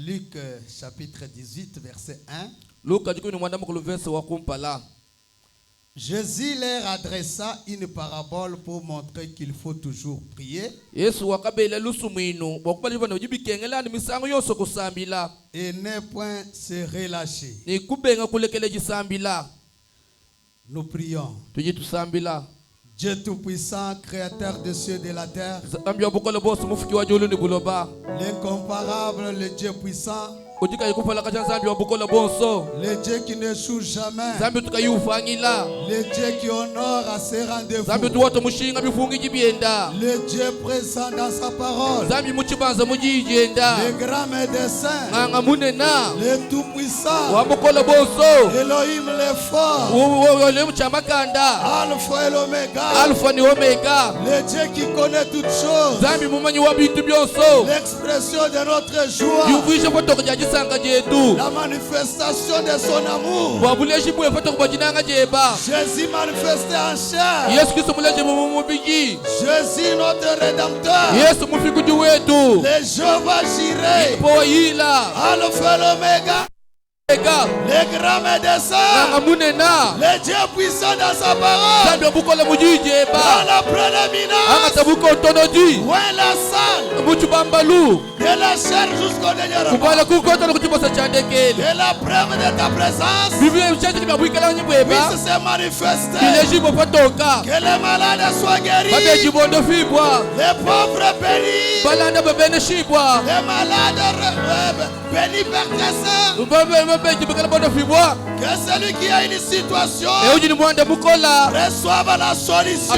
Luc chapitre 18, verset 1. Jésus leur adressa une parabole pour montrer qu'il faut toujours prier et ne point se relâcher. Nous prions. Dieu Tout-Puissant, Créateur des cieux et de la terre, l'incomparable, le Dieu puissant, le Dieu qui ne joue jamais, le Dieu qui honore à ses rendez-vous, le Dieu présent dans sa parole, le grand médecin, le Tout-Puissant, Elohim le fort, Alpha et l'Oméga, le Dieu qui connaît toutes choses, l'expression de notre joie, la manifestation de son amour. Jésus manifesté en chair. Jésus notre Rédempteur. Le Jéhovah Jireh. Alpha et l'Oméga. Le grand médecin, le Dieu puissant dans sa parole, dans la prédominance, où est la salle, de la chair jusqu'au dernier repas, et la preuve de ta présence puisse se manifester, que les malades soient guéris, les pauvres bénis, les malades bénis par tes saints. Que celui qui a une situation reçoive la solution.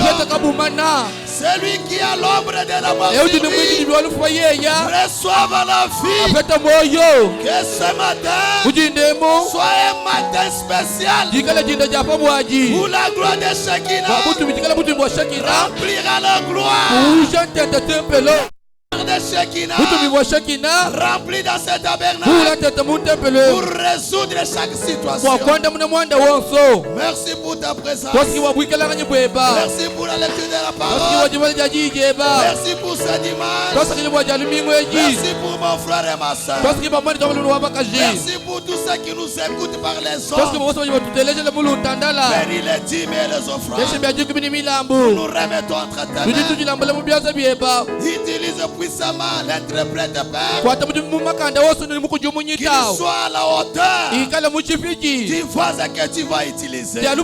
Celui qui a l'ombre de la mort reçoive la vie. Que ce matin soit un matin spécial où la gloire de Shekinah remplira la gloire de Shekinah rempli dans cet tabernacle pour résoudre chaque situation. Merci pour ta présence. Merci pour la lecture de la parole. Merci pour ce dimanche. Merci pour mon frère et ma soeur. Merci pour tous ceux qui nous écoutent par les ondes. Bénis les dîmes et les offrandes. Nous nous remettons entre tes mains. Utilise puissamment l'interprète Père, qu'il soit à la hauteur du voix que tu vas utiliser. Nous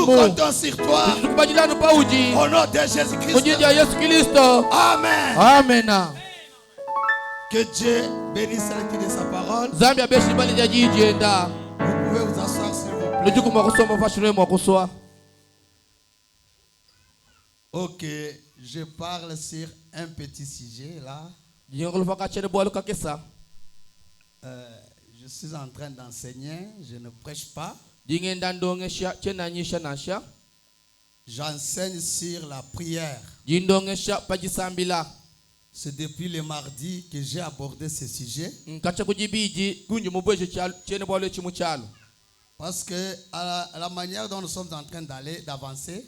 comptons sur toi au nom de Jésus-Christ. Amen. Que Dieu bénisse la lecture de sa parole. Vous pouvez vous asseoir s'il vous plaît. Ok, je parle sur un petit sujet là. Je suis en train d'enseigner, je ne prêche pas. J'enseigne sur la prière. C'est depuis le mardi que j'ai abordé ce sujet. Parce que à la manière dont nous sommes en train d'avancer,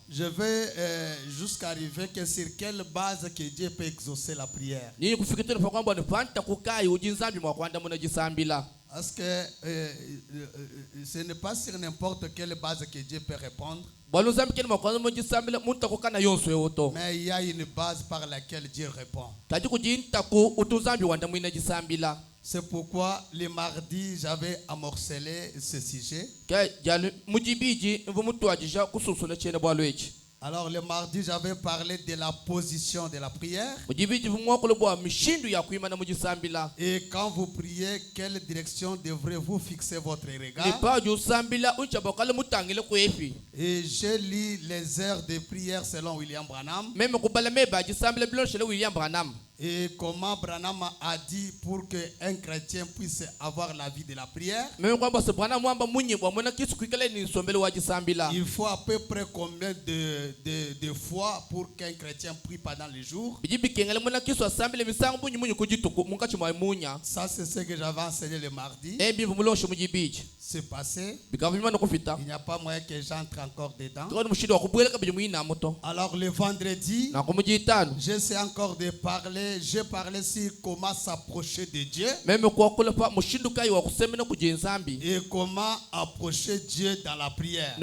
je vais jusqu'à arriver que sur quelle base que Dieu peut exaucer la prière. Parce que ce n'est pas sur n'importe quelle base que Dieu peut répondre. Mais il y a une base par laquelle Dieu répond. C'est pourquoi le mardi, j'avais amorcelé ce sujet. Alors le mardi, j'avais parlé de la position de la prière. Et quand vous priez, quelle direction devrez-vous fixer votre regard? Et j'ai lu les heures de prière selon William Branham. Et comment Branham a dit pour qu'un chrétien puisse avoir la vie de la prière, il faut à peu près combien de fois pour qu'un chrétien prie pendant le jour? Ça, c'est ce que j'avais enseigné le mardi. se passer. Il n'y a pas moyen que j'entre encore dedans. Alors le vendredi, j'essaie encore de parler. J'ai parlé sur comment s'approcher de Dieu. Et comment approcher Dieu dans la prière.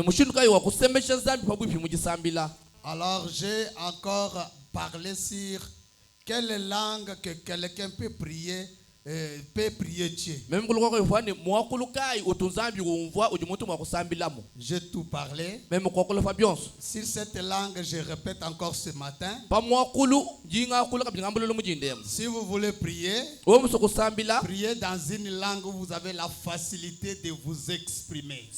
Alors j'ai encore parlé sur quelle langue que quelqu'un peut prier Dieu. J'ai tout parlé. Sur cette langue, je répète encore ce matin. Si vous voulez prier, priez dans une langue où vous avez la facilité de vous exprimer.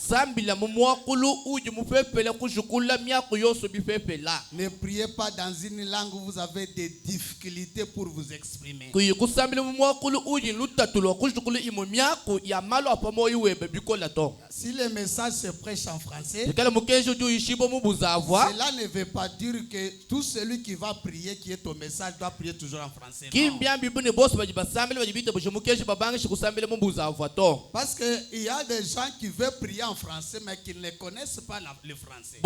Ne priez pas dans une langue où vous avez des difficultés pour vous exprimer. Si le message se prêche en français, cela ne veut pas dire que tout celui qui va prier, qui est au message, doit prier toujours en français. Non. Parce qu'il y a des gens qui veulent prier en français, mais qui ne connaissent pas le français.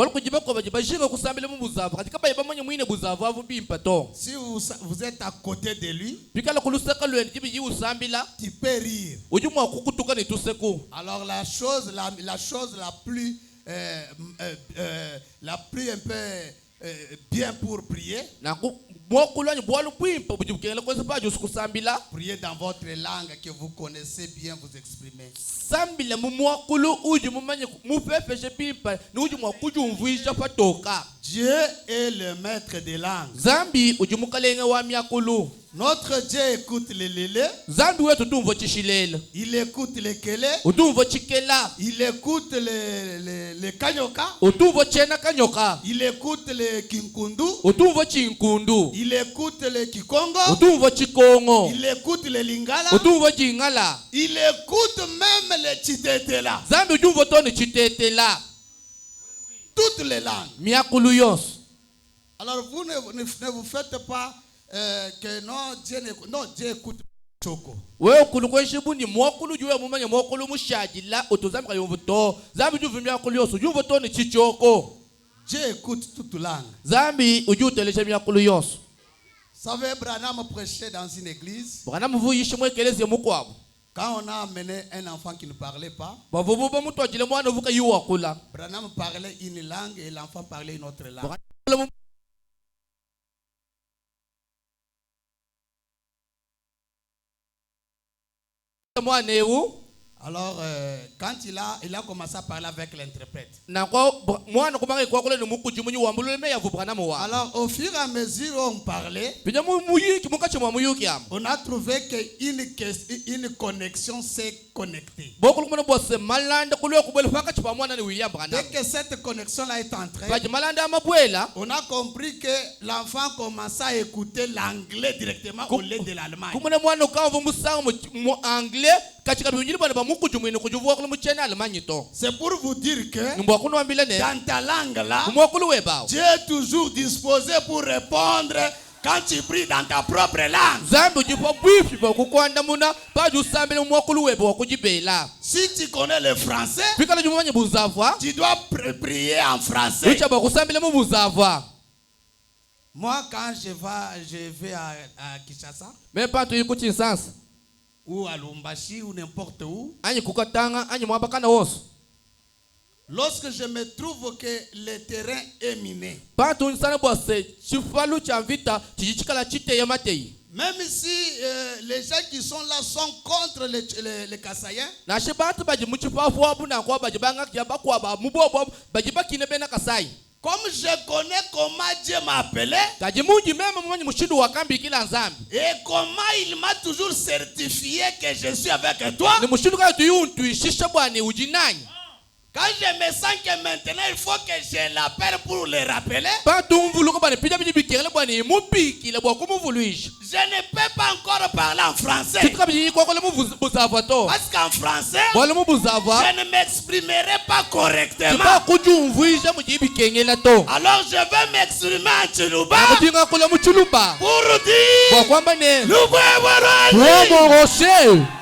Si vous êtes à côté de lui, tu peux rire. Alors la chose la plus un peu bien pour prier, priez dans votre langue que vous connaissez bien, vous exprimer. Dieu est le maître des langues. Notre Dieu écoute les lélés. Il écoute les kélé. Il écoute les kanyoka. Il écoute les kinkundu. Il écoute les kikongo. Il écoute les lingala. Il écoute même les chitetela. Toutes les langues. Alors vous ne vous faites pas que Dieu écoute Choko. Dieu écoute toute langue. Vous savez, Branham prêchait dans une église. Quand on a amené un enfant qui ne parlait pas, Branham parlait une langue et l'enfant parlait une autre langue. Alors, quand il a commencé à parler avec l'interprète. Alors, au fur et à mesure où on parlait, on a trouvé qu'une connexion s'est connectée. Dès que cette connexion-là est entrée, on a compris que l'enfant commençait à écouter l'anglais directement au lieu de l'allemand. C'est pour vous dire que dans ta langue là, Dieu est toujours disposé pour répondre quand tu pries dans ta propre langue. Si tu connais le français, tu dois prier en français. Moi, quand je vais à Kinshasa, ou à Lumbashi ou n'importe où, lorsque je me trouve que le terrain est miné, même si les gens qui sont là sont contre les Kassaïens, comme je connais comment Dieu m'a appelé et comment il m'a toujours certifié que je suis avec toi, quand je me sens que maintenant il faut que je l'appelle pour le rappeler, je ne peux pas encore parler en français. Parce qu'en français, je ne m'exprimerai pas correctement. Alors je vais m'exprimer en Chiluba pour dire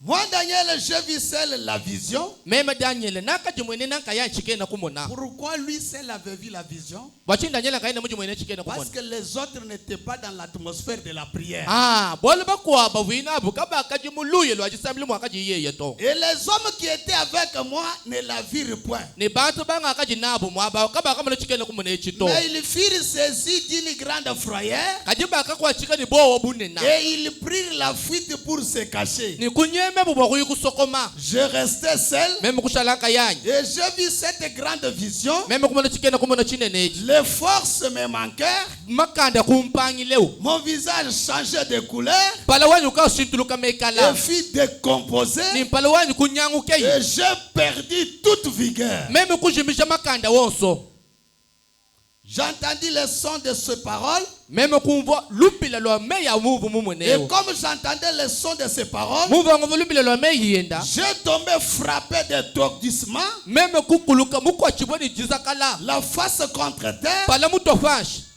Moi, Daniel, j'ai vu seul la vision. Pourquoi lui seul avait vu la vision? Parce que les autres n'étaient pas dans l'atmosphère de la prière. Et les hommes qui étaient avec moi ne la virent point. Mais ils furent saisis d'une grande frayeur. Et ils prirent la fuite pour se cacher. Je restais seul et j'ai vu cette grande vision. Les forces me manquèrent. Mon visage changeait de couleur et fut décomposé. Et j'ai perdu toute vigueur. J'entendis le son de ces paroles. Et comme j'entendais le son de ces paroles, j'ai tombé frappé d'étourdissement, la face contre terre.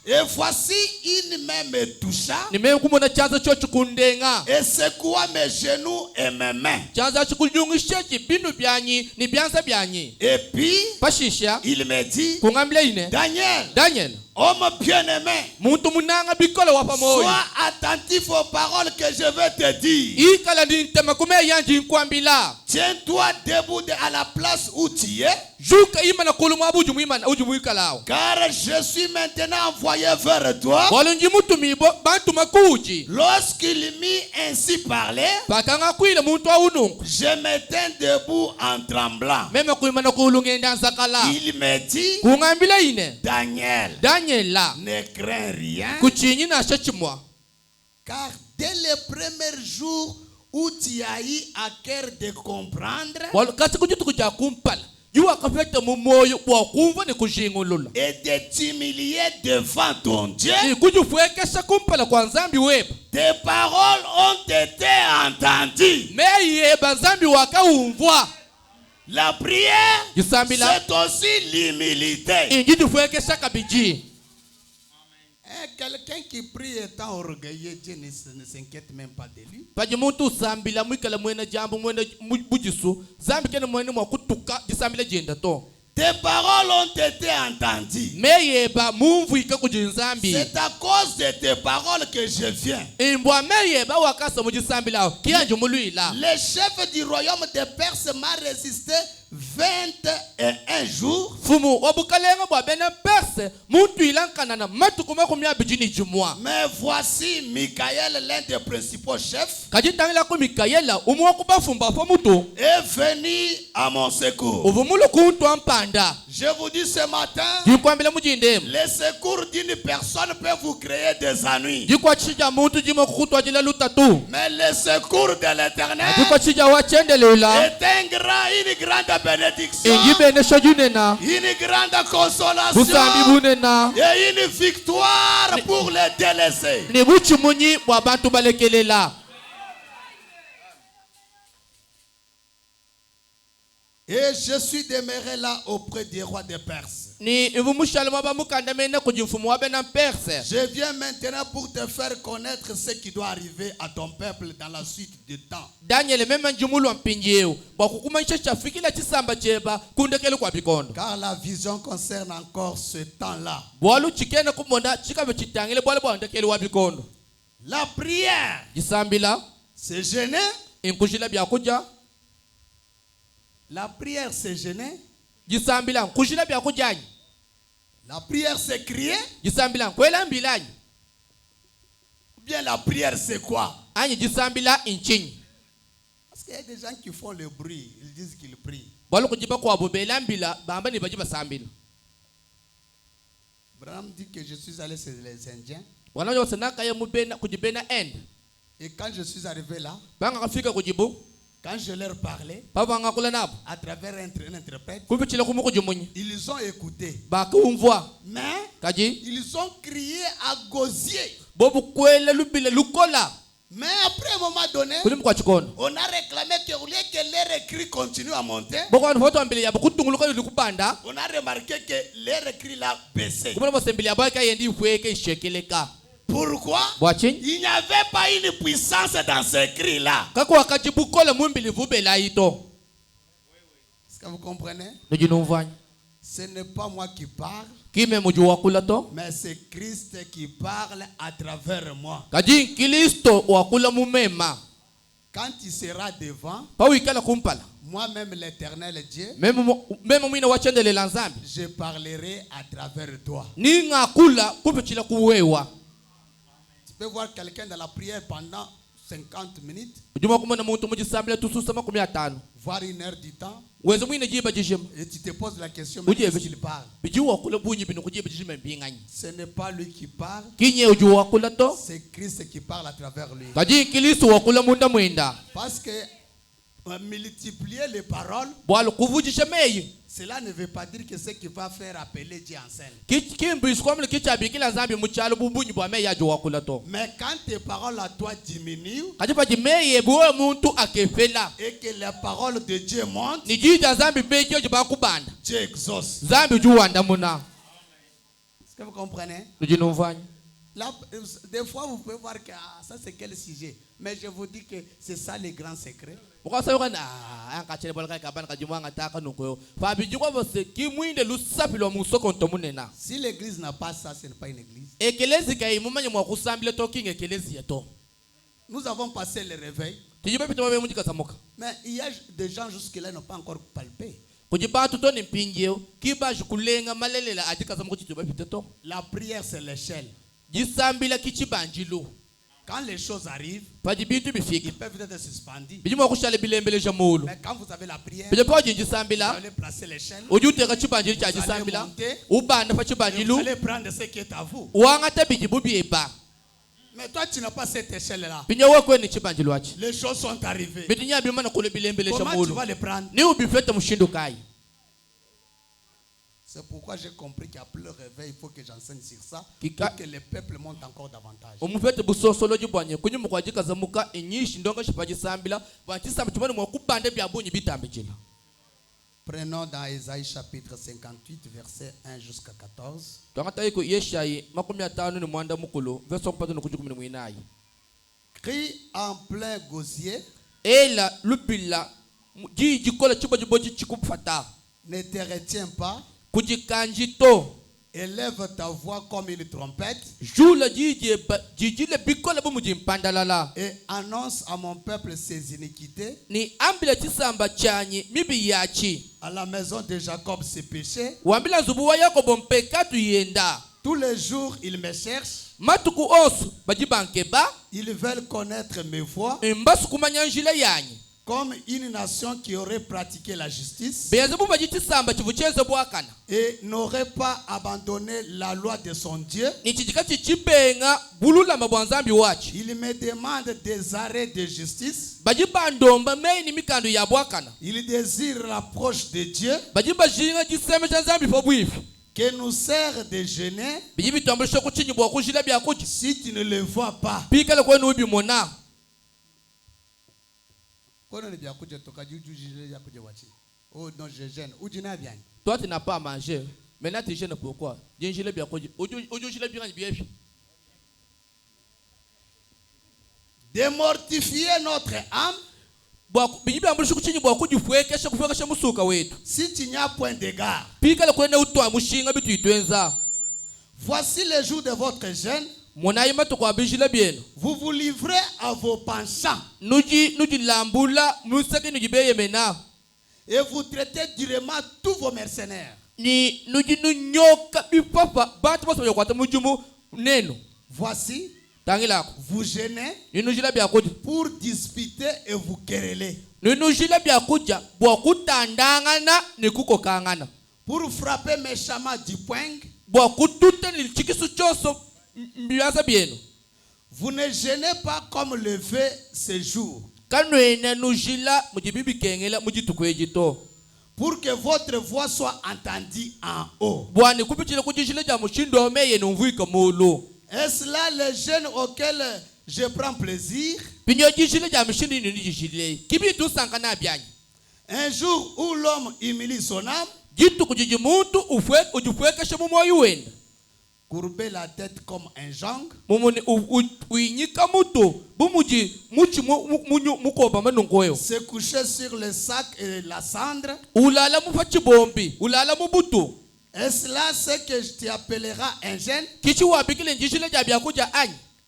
Et voici une main me toucha et secoua mes genoux et mes mains. Et puis il me dit, Daniel, homme bien-aimé, sois attentif aux paroles que je vais te dire. Tiens-toi debout à la place où tu es, car je suis maintenant envoyé vers toi. Lorsqu'il m'eut ainsi parlé, je m'éteins debout en tremblant. Il me dit, Daniel, ne crains rien, car dès les premiers jours où tu as eu à cœur de comprendre et de t'humilier devant ton Dieu, tes paroles ont été entendues. La prière, c'est aussi l'humilité. Quelqu'un qui prie étant orgueilleux, Dieu ne s'inquiète même pas de lui. Tes paroles ont été entendues. C'est à cause de tes paroles que je viens. Le chef du royaume de Perse m'a résisté 21 jours. Mais voici Michael, l'un des principaux chefs, est venu à mon secours. Je vous dis ce matin, le secours d'une personne peut vous créer des ennuis. Mais le secours de l'Éternel est une grande bénédiction, une grande consolation et une victoire pour les délaissés. Et je suis demeuré là auprès du roi de Perse. Je viens maintenant pour te faire connaître ce qui doit arriver à ton peuple dans la suite du temps. Car la vision concerne encore ce temps-là. La prière, c'est gêner. La prière, c'est gêner. La prière, c'est crier. Ou bien la prière, c'est quoi? Parce qu'il y a des gens qui font le bruit. Ils disent qu'ils prient. Branham dit que je suis allé chez les Indiens. Et quand je suis arrivé là, quand je leur parlais, à travers un interprète, ils ont écouté. Mais ils ont crié à gosier. Mais après un moment donné, on a réclamé qu'au lieu que leur cri continue à monter, on a remarqué que leur cri l'a baissé. Pourquoi? Il n'y avait pas une puissance dans ces cris-là. Est-ce que vous comprenez? Ce n'est pas moi qui parle, mais c'est Christ qui parle à travers moi. Quand il sera devant, moi-même l'Éternel Dieu, je parlerai à travers toi. Tu peux voir quelqu'un dans la prière pendant 50 minutes, voire une heure du temps, et tu te poses la question, mais qu'est-ce qu'il parle? Ce n'est pas lui qui parle, c'est Christ qui parle à travers lui. Parce que multiplier les paroles, cela ne veut pas dire que ce qui va faire appeler Dieu en scène. Mais quand tes paroles à toi diminuent et que la parole de Dieu monte, Dieu exauce. Est-ce que vous comprenez? Là, des fois, vous pouvez voir que ça c'est quel sujet. Mais je vous dis que c'est ça le grand secret. Si l'église n'a pas ça, ce n'est pas une église. Nous avons passé le réveil. Mais il y a des gens jusque-là qui n'ont pas encore palpé. La prière, c'est l'échelle. Quand les choses arrivent, ils peuvent être suspendus. Mais quand vous avez la prière, vous allez placer l'échelle, vous allez monter, vous allez prendre ce qui est à vous. Mais toi, tu n'as pas cette échelle-là. Les choses sont arrivées. Comment tu vas les prendre? C'est pourquoi j'ai compris qu'après le réveil, il faut que j'enseigne sur ça pour que le peuple monte encore davantage. Prenons dans Ésaïe chapitre 58, verset 1 jusqu'à 14. Crie en plein gosier. Ne te retiens pas. Élève ta voix comme une trompette et annonce à mon peuple ses iniquités, à la maison de Jacob ses péchés. Tous les jours ils me cherchent, ils veulent connaître mes voies, comme une nation qui aurait pratiqué la justice et n'aurait pas abandonné la loi de son Dieu. Il me demande des arrêts de justice. Il désire l'approche de Dieu, que nous sert de jeûner. Si tu ne le vois pas, oh non, je gêne. Toi, tu n'as pas à manger. Maintenant, tu gênes pourquoi? De mortifier notre âme. Si tu n'y as point d'égard. Voici le jour de votre jeûne. Vous vous livrez à vos penchants et vous traitez durement tous vos mercenaires. Voici, vous gênez pour disputer et vous quereller, pour frapper méchamment du poing. Vous ne gênez pas comme le fait ce jour, pour que votre voix soit entendue en haut. Est-ce là le jeûne auquel je prends plaisir? Un jour où l'homme humilie son âme, Courber la tête comme un jong. Se coucher sur le sac et la cendre. Est-ce là ce que tu appelleras un jeûne?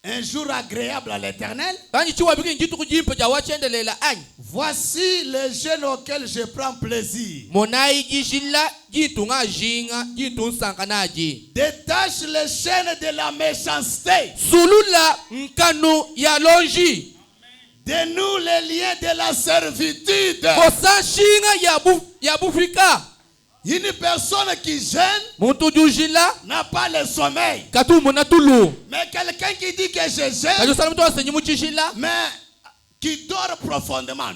Un jour agréable à l'Éternel. Voici le jeûne auquel je prends plaisir. Détache les chaînes de la méchanceté. Dénoue les liens de la servitude. Une personne qui jeûne n'a pas le sommeil. Mais quelqu'un qui dit que je jeûne, mais qui dort profondément.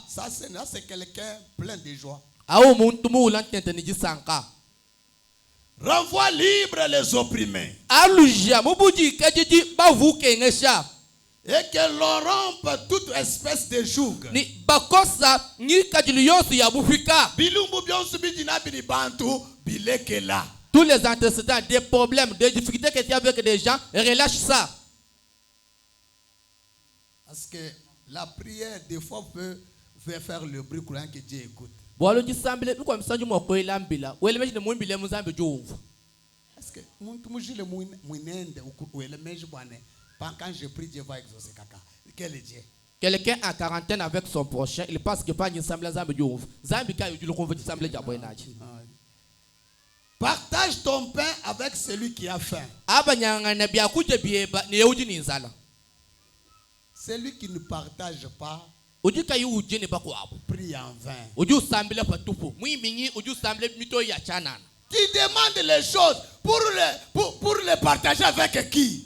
Ça, c'est quelqu'un plein de joie. Renvoie libre les opprimés. Et que l'on rompe toute espèce de joug. Tous les antécédents, des problèmes, des difficultés que tu as avec des gens, relâche ça. Parce que la prière, des fois, peut faire le bruit courant que Dieu écoute. Parce que quand je prie, Dieu va exaucer caca. Quel est Dieu? Quelqu'un en quarantaine avec son prochain, il pense que pas une semblance de partage ton pain avec celui qui a faim. Celui qui ne partage pas prie en vain. Qui demande les choses pour les partager avec qui?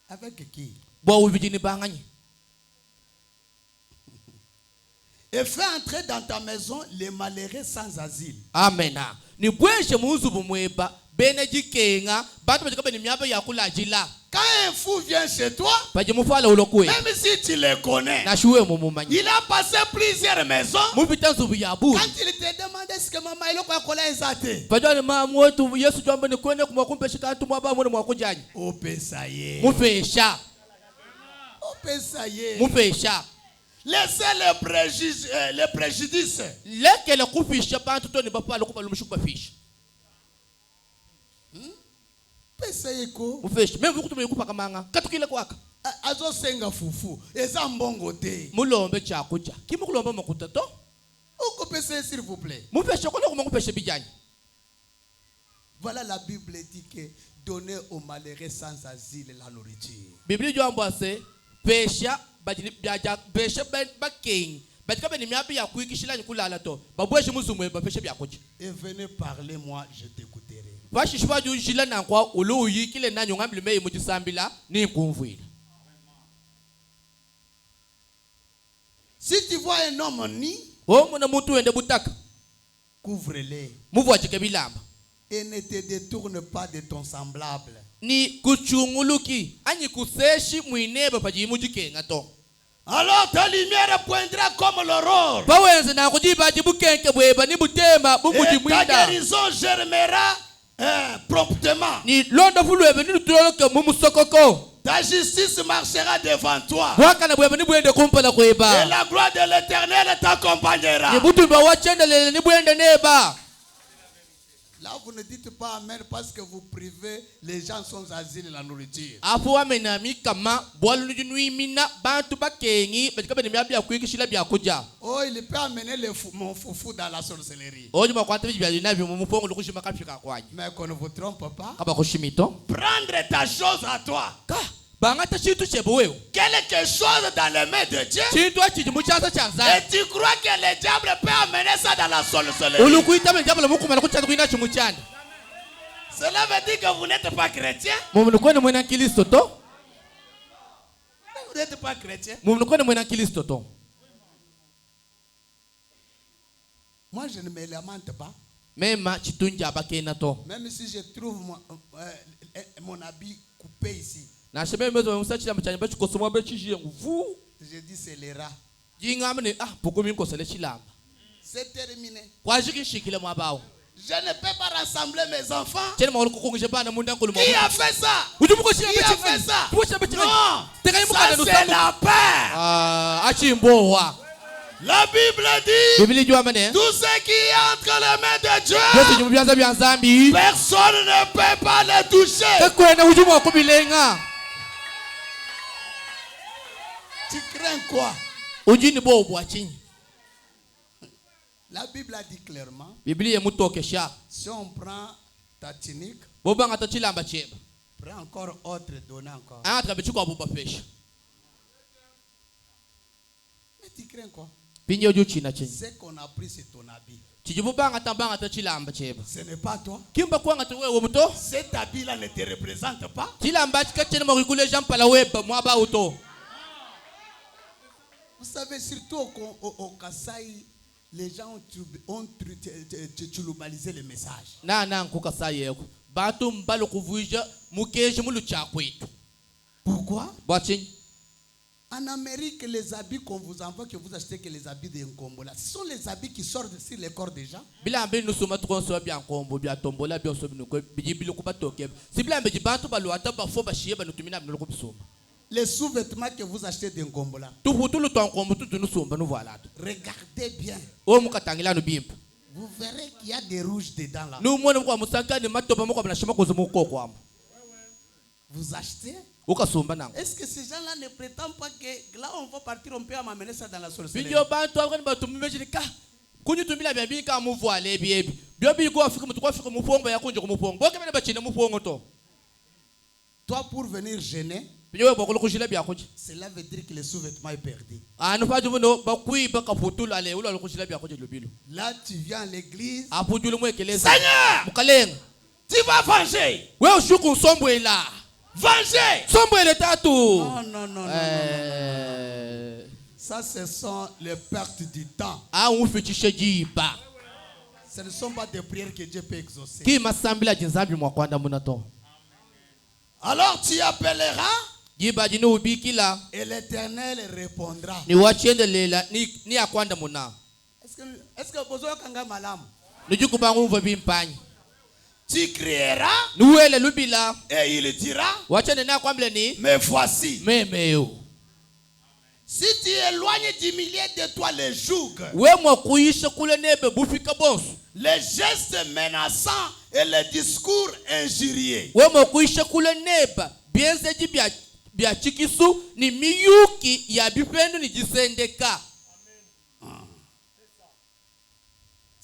Avec qui? Et fais entrer dans ta maison les malheureux sans asile. Amen. Quand un fou vient chez toi, même si tu le connais, il a passé plusieurs maisons. Quand il te demande est-ce que maman il a quoi exaté, laissez les préjudices. Azosenga fufu eza mbongo te. Mulombe chakucha kimukulomba makuta to ukopese s'il vous plaît. Voilà, la Bible dit que donner aux malheureux sans asile la nourriture. Bible jombo ase pesha badini byaja pesha baking batika beni miabi ya kuikishila nkulala to babweshe musumwe bapesha byakucha. Et venez parler moi je t'écouterai. Vashishwa jujila nankwa uluyi kile nanyo ngambile meyi mujisambila ni kumvuila. Si tu vois un homme nu, couvre-le et ne te détourne pas de ton semblable. Alors ta lumière poindra comme l'aurore. Et ta guérison germera promptement. Ta justice marchera devant toi. Et la gloire de l'Éternel t'accompagnera. Là, vous ne dites pas amen parce que vous privez les gens sans asile et la nourriture. Oh, il peut amener mon foufou dans la sorcellerie. Mais qu'on ne vous trompe pas. Prendre ta chose à toi. Quelque chose dans les mains de Dieu. Et tu crois que le diable peut amener ça dans la sorcellerie. Cela veut dire que vous n'êtes pas chrétien. Vous n'êtes pas chrétien. Moi je ne me lamente pas. Même si je trouve mon habit coupé ici. Je dis c'est les rats. C'est terminé. Je ne peux pas rassembler mes enfants. Qui a fait ça? Qui a fait ça? Non, ça c'est la peur. La Bible dit, tout ce qui est entre les mains de Dieu, personne ne peut pas le toucher. Tu crains quoi? La Bible a dit clairement, si on prend ta tunique, prends encore autre, donne encore. Mais tu crains quoi? Ce qu'on a pris, c'est ton habit. Ce n'est pas toi. Cet habit-là ne te représente pas. Vous savez, surtout au Kasaï, les gens ont tribalisé le message. Pourquoi? En Amérique, les habits qu'on vous envoie, que vous achetez que les habits de Nkombola, ce sont les habits qui sortent sur les corps des gens. Les sous-vêtements que vous achetez de Nkombola, regardez bien. Vous verrez qu'il y a des rouges dedans là. Vous achetez. Est-ce que ces gens-là ne prétendent pas que là on va partir, on peut amener ça dans la sorcellerie? Toi pour venir gêner, cela veut dire que le sous-vêtement est perdu. Là tu viens à l'église. Seigneur, tu vas venger. Venger. Non, non, non, non, non. Ça, ce sont les pertes du temps. Ce ne sont pas des prières que Dieu peut exaucer. Alors tu appelleras et l'Éternel répondra. Est-ce que besoin kanga malam? Tu crieras et il dira, mais voici. Si tu éloignes du milieu de toi le joug, les gestes menaçants et les discours injurieux,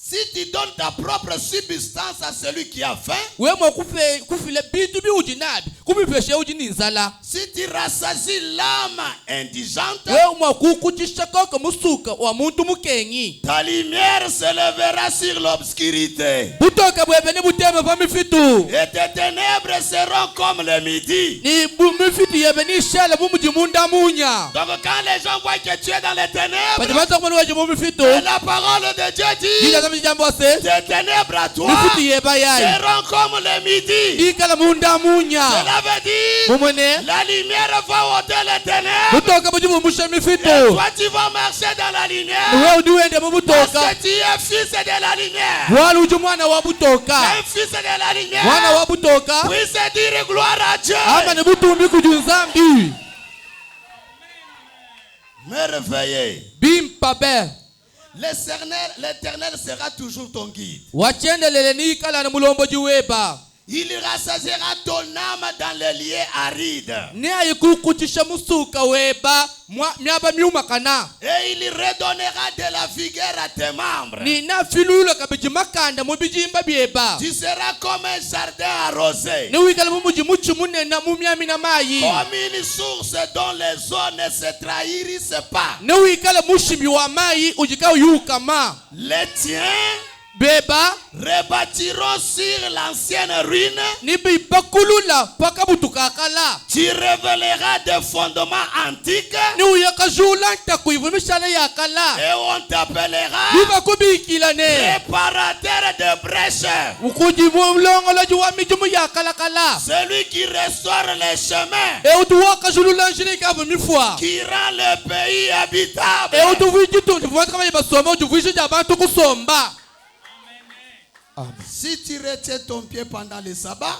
si tu donnes ta propre substance à celui qui a faim, si tu rassasies l'âme indigente, ta lumière se lèvera sur l'obscurité. Et tes ténèbres seront comme le midi. Donc quand les gens voient que tu es dans les ténèbres, la parole de Dieu dit, tes ténèbres à toi seront comme le midi. Cela veut dire, la lumière va ôter les ténèbres. Et toi tu vas marcher dans la lumière. Parce que tu es fils de la lumière. Un fils de la lumière puisse dire gloire à Dieu. Merveilleux. L'Éternel sera toujours ton guide. Il rassasiera ton âme dans les lieux arides. Et il redonnera de la vigueur à tes membres. Tu seras comme un jardin arrosé, comme une source dont les eaux ne se trahissent pas. Les tiens beba rebâtiront sur l'ancienne ruine. Tu révéleras des fondements antiques. Et on t'appellera réparateur de brèches. Celui qui restaure les chemins, qui rend le pays habitable. Si tu retiens ton pied pendant le sabbat,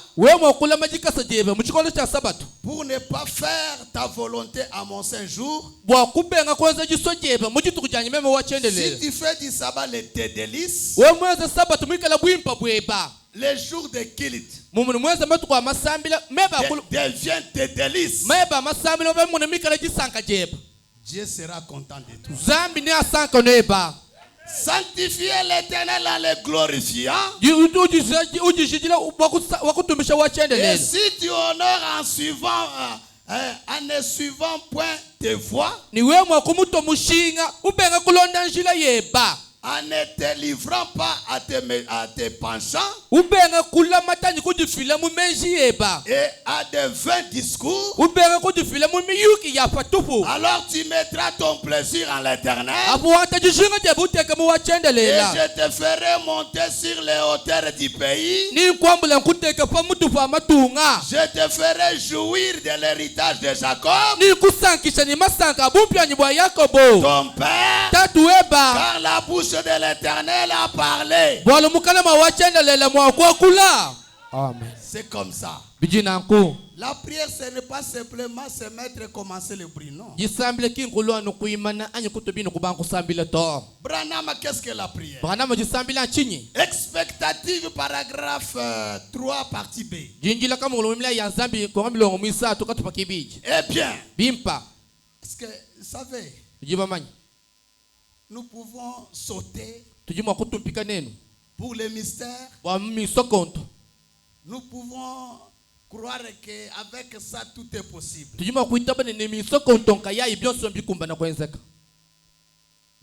pour ne pas faire ta volonté à mon saint jour, si tu fais du sabbat tes délices, les jours de Kilit deviennent tes délices, Dieu sera content de toi. Sanctifiez l'Éternel en le glorifiant. Et si tu honores en ne suivant point tes voies, en ne te livrant pas à tes penchants et à de vains discours, alors tu mettras ton plaisir en l'Éternel et je te ferai monter sur les hauteurs du pays. Je te ferai jouir de l'héritage de Jacob, ton père, car la bouche de l'Éternel a parlé. Amen. C'est comme ça. La prière, ce n'est pas simplement se mettre et commencer le bruit, non. Branham, qu'est-ce que la prière? Expectative, paragraphe 3, partie B. Eh bien, est-ce que vous savez, nous pouvons sauter pour les mystères. Nous pouvons croire qu'avec ça tout est possible.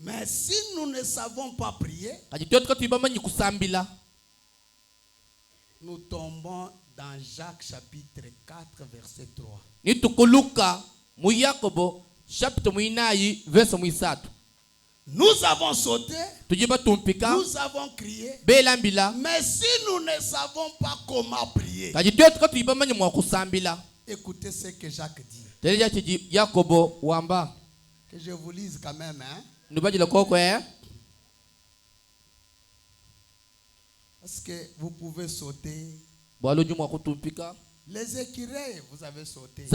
Mais si nous ne savons pas prier, nous tombons dans Jacques chapitre 4 verset 3. Nous avons sauté, nous avons crié, mais si nous ne savons pas comment prier, écoutez ce que Jacques dit. Que je vous lise quand même. Parce que vous pouvez sauter. Les écureuils, vous avez sauté.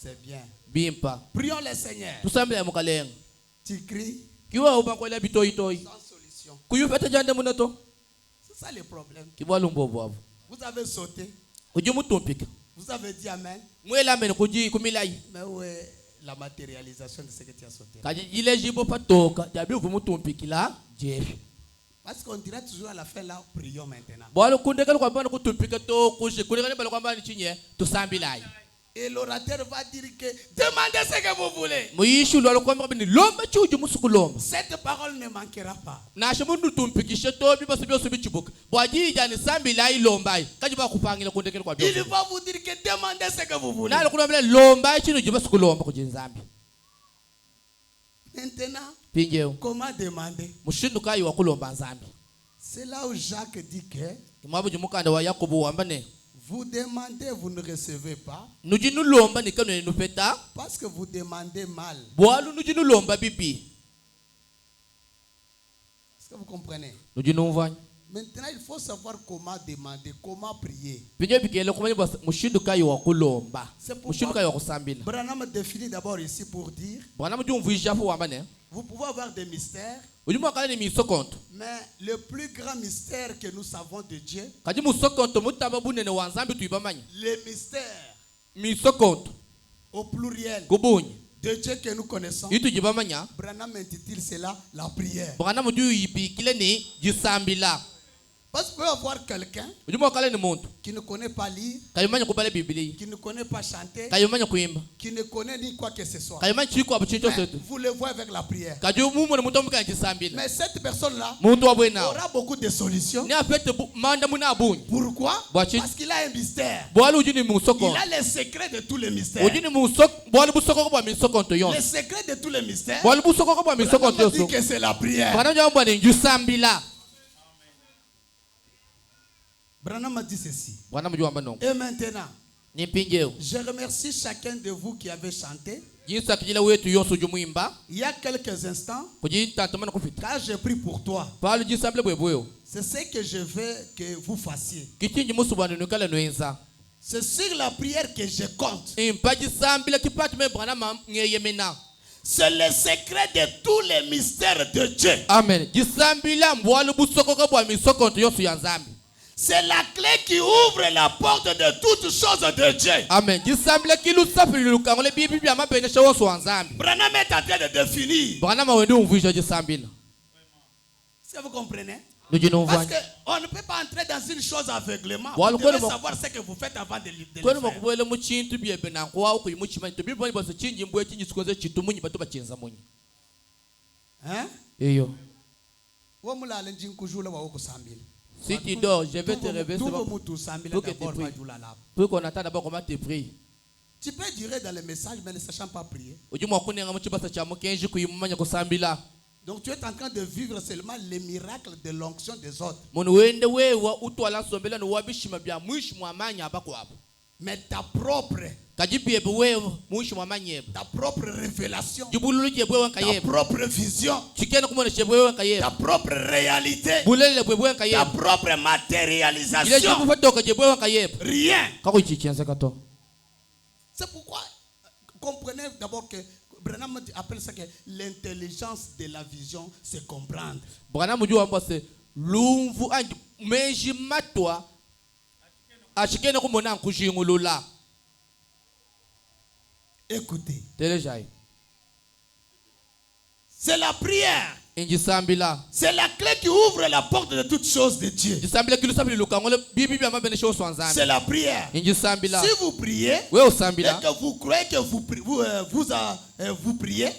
C'est bien. Prions le Seigneur. Tu cries sans solution. C'est ça le problème. Vous avez sauté. Vous avez dit Amen. Mais où est la matérialisation de ce que tu as sauté? Parce qu'on dira toujours à la fin là, prions maintenant. Et l'orateur va dire que demandez ce que vous voulez. Cette parole ne manquera pas. Il va vous dire que demandez ce que vous voulez. Maintenant, comment demander? C'est là où Jacques dit que vous demandez, vous ne recevez pas. Parce que vous demandez mal. Est-ce que vous comprenez? Maintenant, il faut savoir comment demander, comment prier. C'est pourquoi Branham définit d'abord ici pour dire vous pouvez avoir des mystères, mais le plus grand mystère que nous savons de Dieu, les mystères au pluriel de Dieu que nous connaissons, Branham intitule cela la prière. Parce que vous pouvez avoir quelqu'un qui ne connaît pas lire, qui ne connaît pas chanter, qui ne connaît ni quoi que ce soit. Mais vous le voyez avec la prière. Mais cette personne-là aura beaucoup de solutions. Pourquoi? Parce qu'il a un mystère. Il a les secrets de tous les mystères. Les secrets de tous les mystères. On dit que c'est la prière. Branham a dit ceci. Et maintenant, je remercie chacun de vous qui avez chanté. Il y a quelques instants, quand j'ai pris pour toi, c'est ce que je veux que vous fassiez. C'est sur la prière que je compte. C'est le secret de tous les mystères de Dieu. Amen. C'est la clé qui ouvre la porte de toutes choses de Dieu. Amen. Branham est en train de définir. Si vous comprenez? Parce qu'on ne peut pas entrer dans une chose aveuglément. Vous devez savoir ce que vous faites avant de le faire. Hein? Si tu dors, je vais te réveiller. Pour qu'on attende d'abord comment te prier. Tu peux dire dans le message, mais ne sachant pas prier. Donc tu es en train de vivre seulement les miracles de l'onction des autres. Mais ta propre révélation, ta propre vision, ta propre réalité, ta propre matérialisation, rien. C'est pourquoi comprenez d'abord que Branham appelle ça que l'intelligence de la vision, c'est comprendre. Écoutez. C'est la prière. C'est la clé qui ouvre la porte de toutes choses de Dieu. C'est la prière. Si vous priez et que vous croyez que vous priez,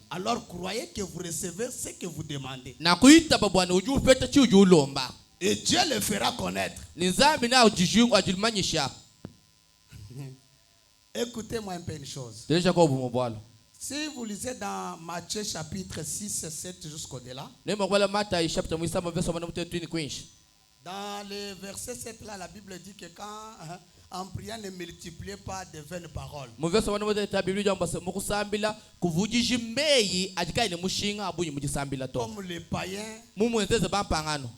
alors croyez que vous recevez ce que vous demandez. Et Dieu le fera connaître. Écoutez-moi un peu une chose. Si vous lisez dans Matthieu chapitre 6, 7 jusqu'au-delà, dans le verset 7 là, la Bible dit que quand en priant ne multipliez pas de vaines paroles. Comme les païens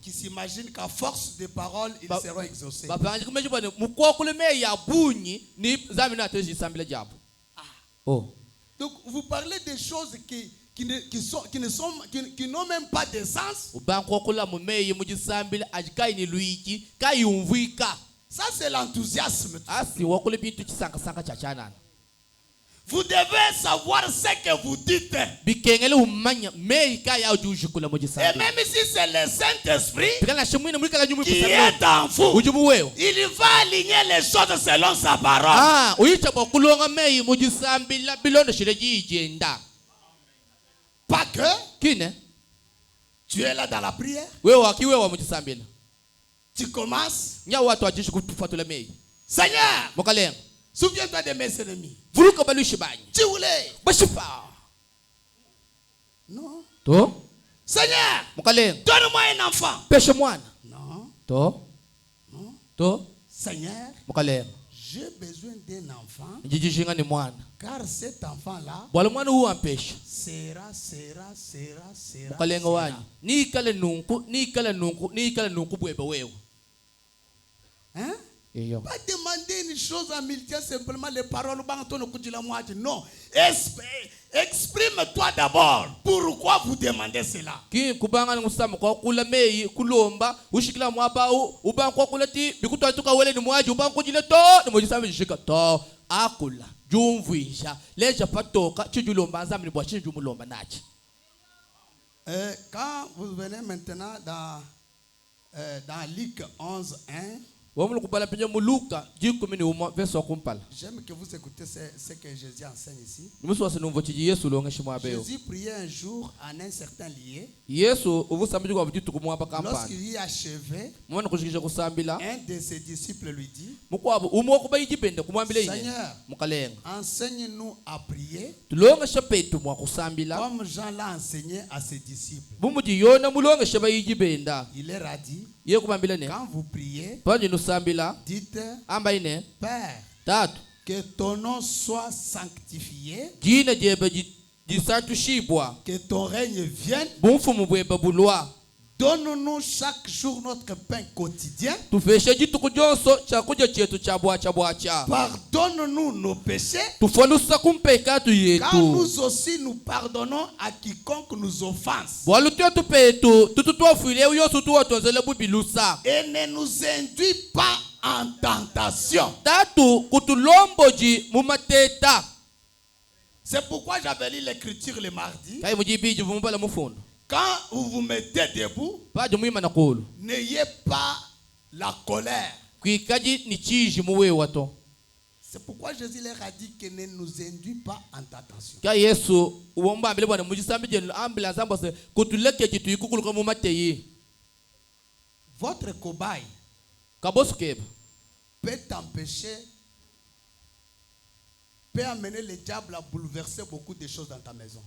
qui s'imaginent qu'à force de paroles, ils seront exaucés. Donc vous parlez des choses qui n'ont même pas de sens. Ça c'est l'enthousiasme. Vous devez savoir ce que vous dites. Et même si c'est le Saint-Esprit qui est en vous, il va aligner les choses selon sa parole. Pas que tu es là dans la prière. Tu commences. Seigneur, souviens-toi de mes ennemis. Tu voulais. Non. Seigneur, donne-moi un enfant. Non. Seigneur, j'ai besoin d'un enfant. Car cet enfant-là sera. Hein? Pas demander une chose en militant simplement les paroles. Non. Exprime-toi d'abord. Pourquoi vous demandez cela? Quand vous venez maintenant dans dans Luc 11:1. J'aime que vous écoutez ce que Jésus enseigne ici. Jésus priait un jour en un certain lieu. Lorsqu'il y achevait, un de ses disciples lui dit: Seigneur, enseigne-nous à prier comme Jean l'a enseigné à ses disciples. Il leur a dit: quand vous priez, dites: Père, que ton nom soit sanctifié, que ton règne vienne. Donne-nous chaque jour notre pain quotidien. Pardonne-nous nos péchés, car nous aussi nous pardonnons à quiconque nous offense. Et ne nous induis pas en tentation. C'est pourquoi j'avais lu l'écriture le mardi. Quand vous vous mettez debout, n'ayez pas la colère. C'est pourquoi Jésus leur a dit que ne nous induit pas en tentation. Votre cobaye peut t'empêcher, peut amener le diable à bouleverser beaucoup de choses dans ta maison.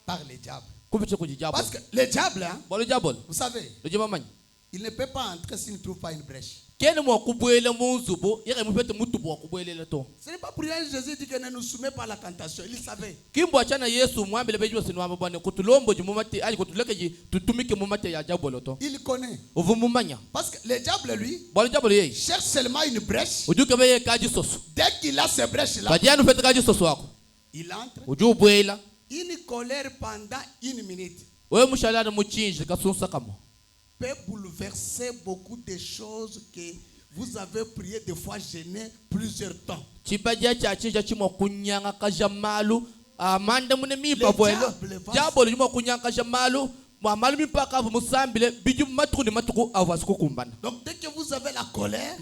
Par le diable. Parce que le diable, hein, vous savez, il ne peut pas entrer s'il ne trouve pas une brèche. Ce n'est pas pour rien que Jésus dit que ne nous soumet pas à la tentation. Il savait. Il connaît. Parce que le diable, lui, cherche seulement une brèche. Dès qu'il a ces brèches-là, il entre. Une colère pendant une minute peut bouleverser beaucoup de choses que vous avez prié des fois gêné plusieurs temps. Le donc dès que vous avez la colère,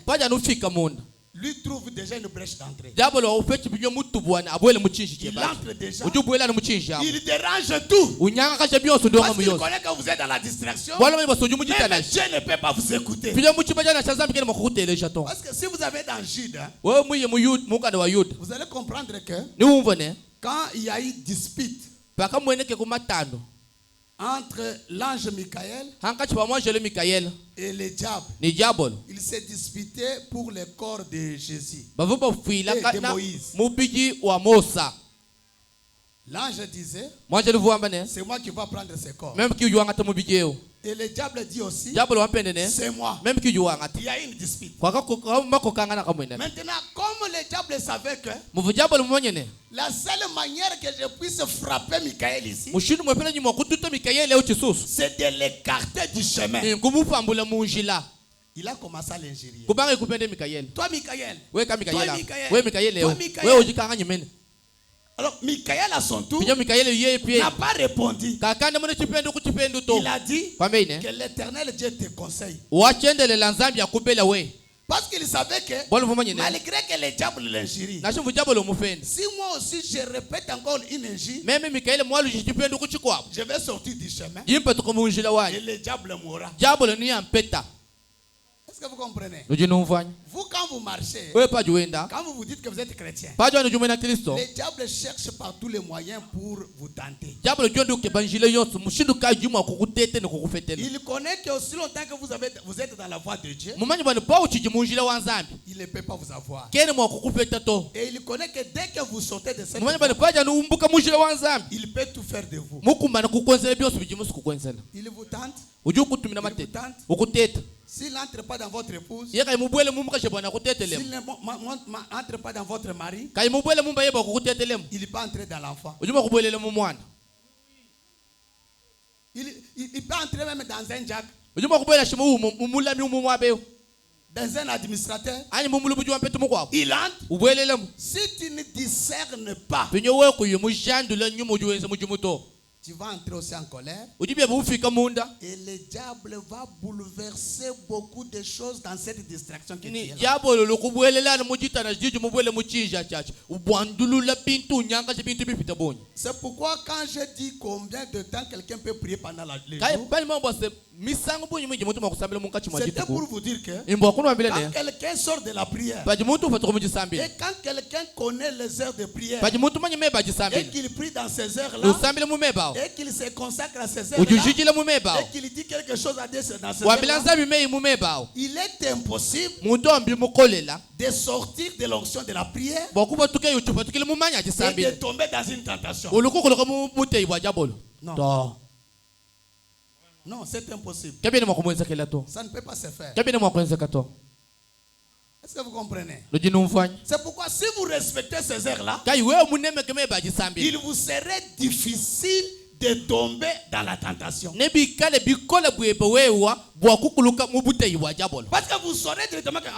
lui trouve déjà une brèche d'entrée. Il entre déjà. Il dérange tout. Parce qu'il connaît que vous êtes dans la distraction. Même Dieu ne peut pas vous écouter. Parce que si vous avez dans Jude, vous allez comprendre que quand il y a eu dispute entre l'ange Michael et le diable, il s'est disputé pour le corps de Jésus et de Moïse. L'ange disait: c'est moi qui vais prendre ce corps. Et le diable dit aussi: c'est moi. Il y a une dispute. Maintenant, comme le diable savait que la seule manière que je puisse frapper Michael ici, c'est de l'écarter du chemin, il a commencé à l'injurier. Toi, Michael. Alors, Michael à son tour n'a pas répondu. Il a dit que l'Éternel Dieu te conseille. Parce qu'il savait que malgré que le diable l'injurie, si moi aussi je répète encore une injure, je vais sortir du chemin et le diable mourra. Est-ce que vous comprenez? Vous, quand vous marchez, quand vous vous dites que vous êtes chrétien, le diable cherche par tous les moyens pour vous tenter. Il connaît qu'aussi longtemps que vous êtes dans la voie de Dieu, il ne peut pas vous avoir. Et il connaît que dès que vous sortez de cette voie, il peut tout faire de vous. Il vous tente. S'il n'entre pas dans votre épouse, s'il n'entre pas dans votre mari, il peut entrer dans l'enfant. Il peut entrer même dans un jack. dans un administrateur, il entre. Si tu ne discernes pas, tu vas entrer aussi en colère. Et le diable va bouleverser beaucoup de choses dans cette distraction que tu es là. C'est pourquoi quand je dis combien de temps quelqu'un peut prier pendant la journée, c'était pour vous dire que quand quelqu'un sort de la prière, et quand quelqu'un connaît les heures de prière, et qu'il prie dans ces heures-là, et qu'il se consacre à ces heures-là, et qu'il dit quelque chose à Dieu dans ces heures-là, il est impossible de sortir de l'onction de la prière et de tomber dans une tentation. Non. Non, c'est impossible. Ça ne peut pas se faire. Est-ce que vous comprenez? C'est pourquoi si vous respectez ces heures-là, il vous serait difficile de tomber dans la tentation. Parce que vous saurez directement que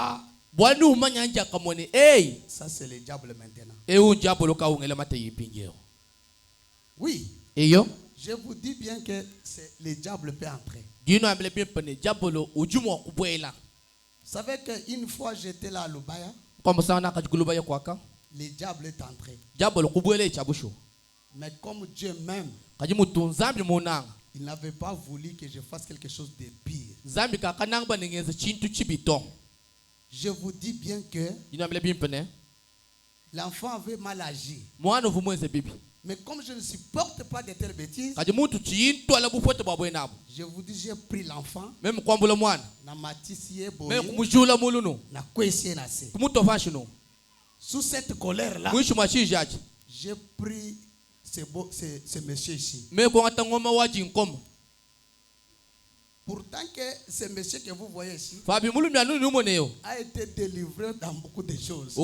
ça c'est le diable maintenant. Oui. Je vous dis bien que le diable peut entrer. Vous savez qu'une fois j'étais là à Lubaya, le diable est entré. Mais comme Dieu m'aime, il n'avait pas voulu que je fasse quelque chose de pire. Je vous dis bien que l'enfant avait mal agi. Mais comme je ne supporte pas de telles bêtises, je vous dis, j'ai pris l'enfant, sous cette colère-là, j'ai pris ce monsieur ici. Pourtant que ce monsieur que vous voyez ici a été délivré dans beaucoup de choses.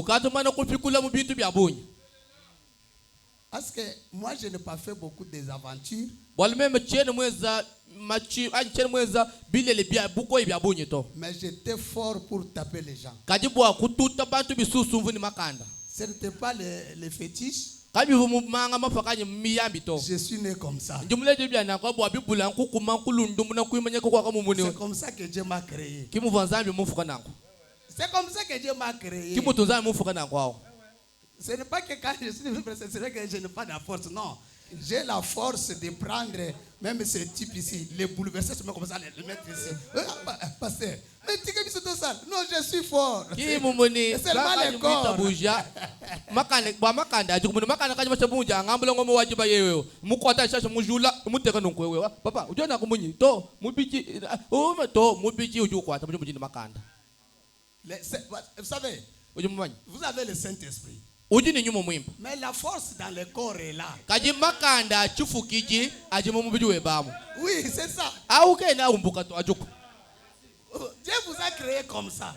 Parce que moi je n'ai pas fait beaucoup d'aventures. Mais j'étais fort pour taper les gens. Ce n'était pas les fétiches. Je suis né comme ça. C'est comme ça que Dieu m'a créé. C'est comme ça que Dieu m'a créé. Ce n'est pas que quand je suis c'est vrai que je n'ai pas de force, non. J'ai la force de prendre même ce type ici, les bouleverser, je me commence à le mettre ici. Pasteur, mais tu es tout ça. Non, je suis fort. C'est seulement le corps. Vous savez, vous avez le Saint-Esprit. Mais la force dans le corps est là. Oui, c'est ça. Dieu vous a créé comme ça.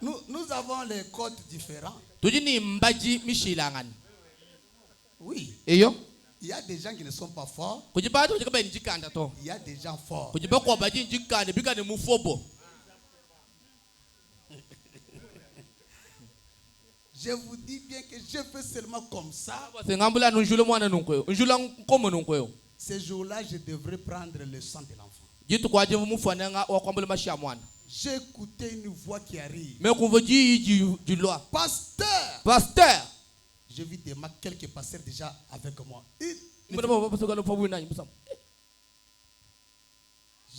Nous avons les codes différents. Oui. Il y a des gens qui ne sont pas forts. Il y a des gens forts. Je vous dis bien que je fais seulement comme ça. Ce jour-là, je devrais prendre le sang de l'enfant. J'ai écouté une voix qui arrive. Pasteur. J'ai vu quelques pasteurs déjà avec moi. J'ai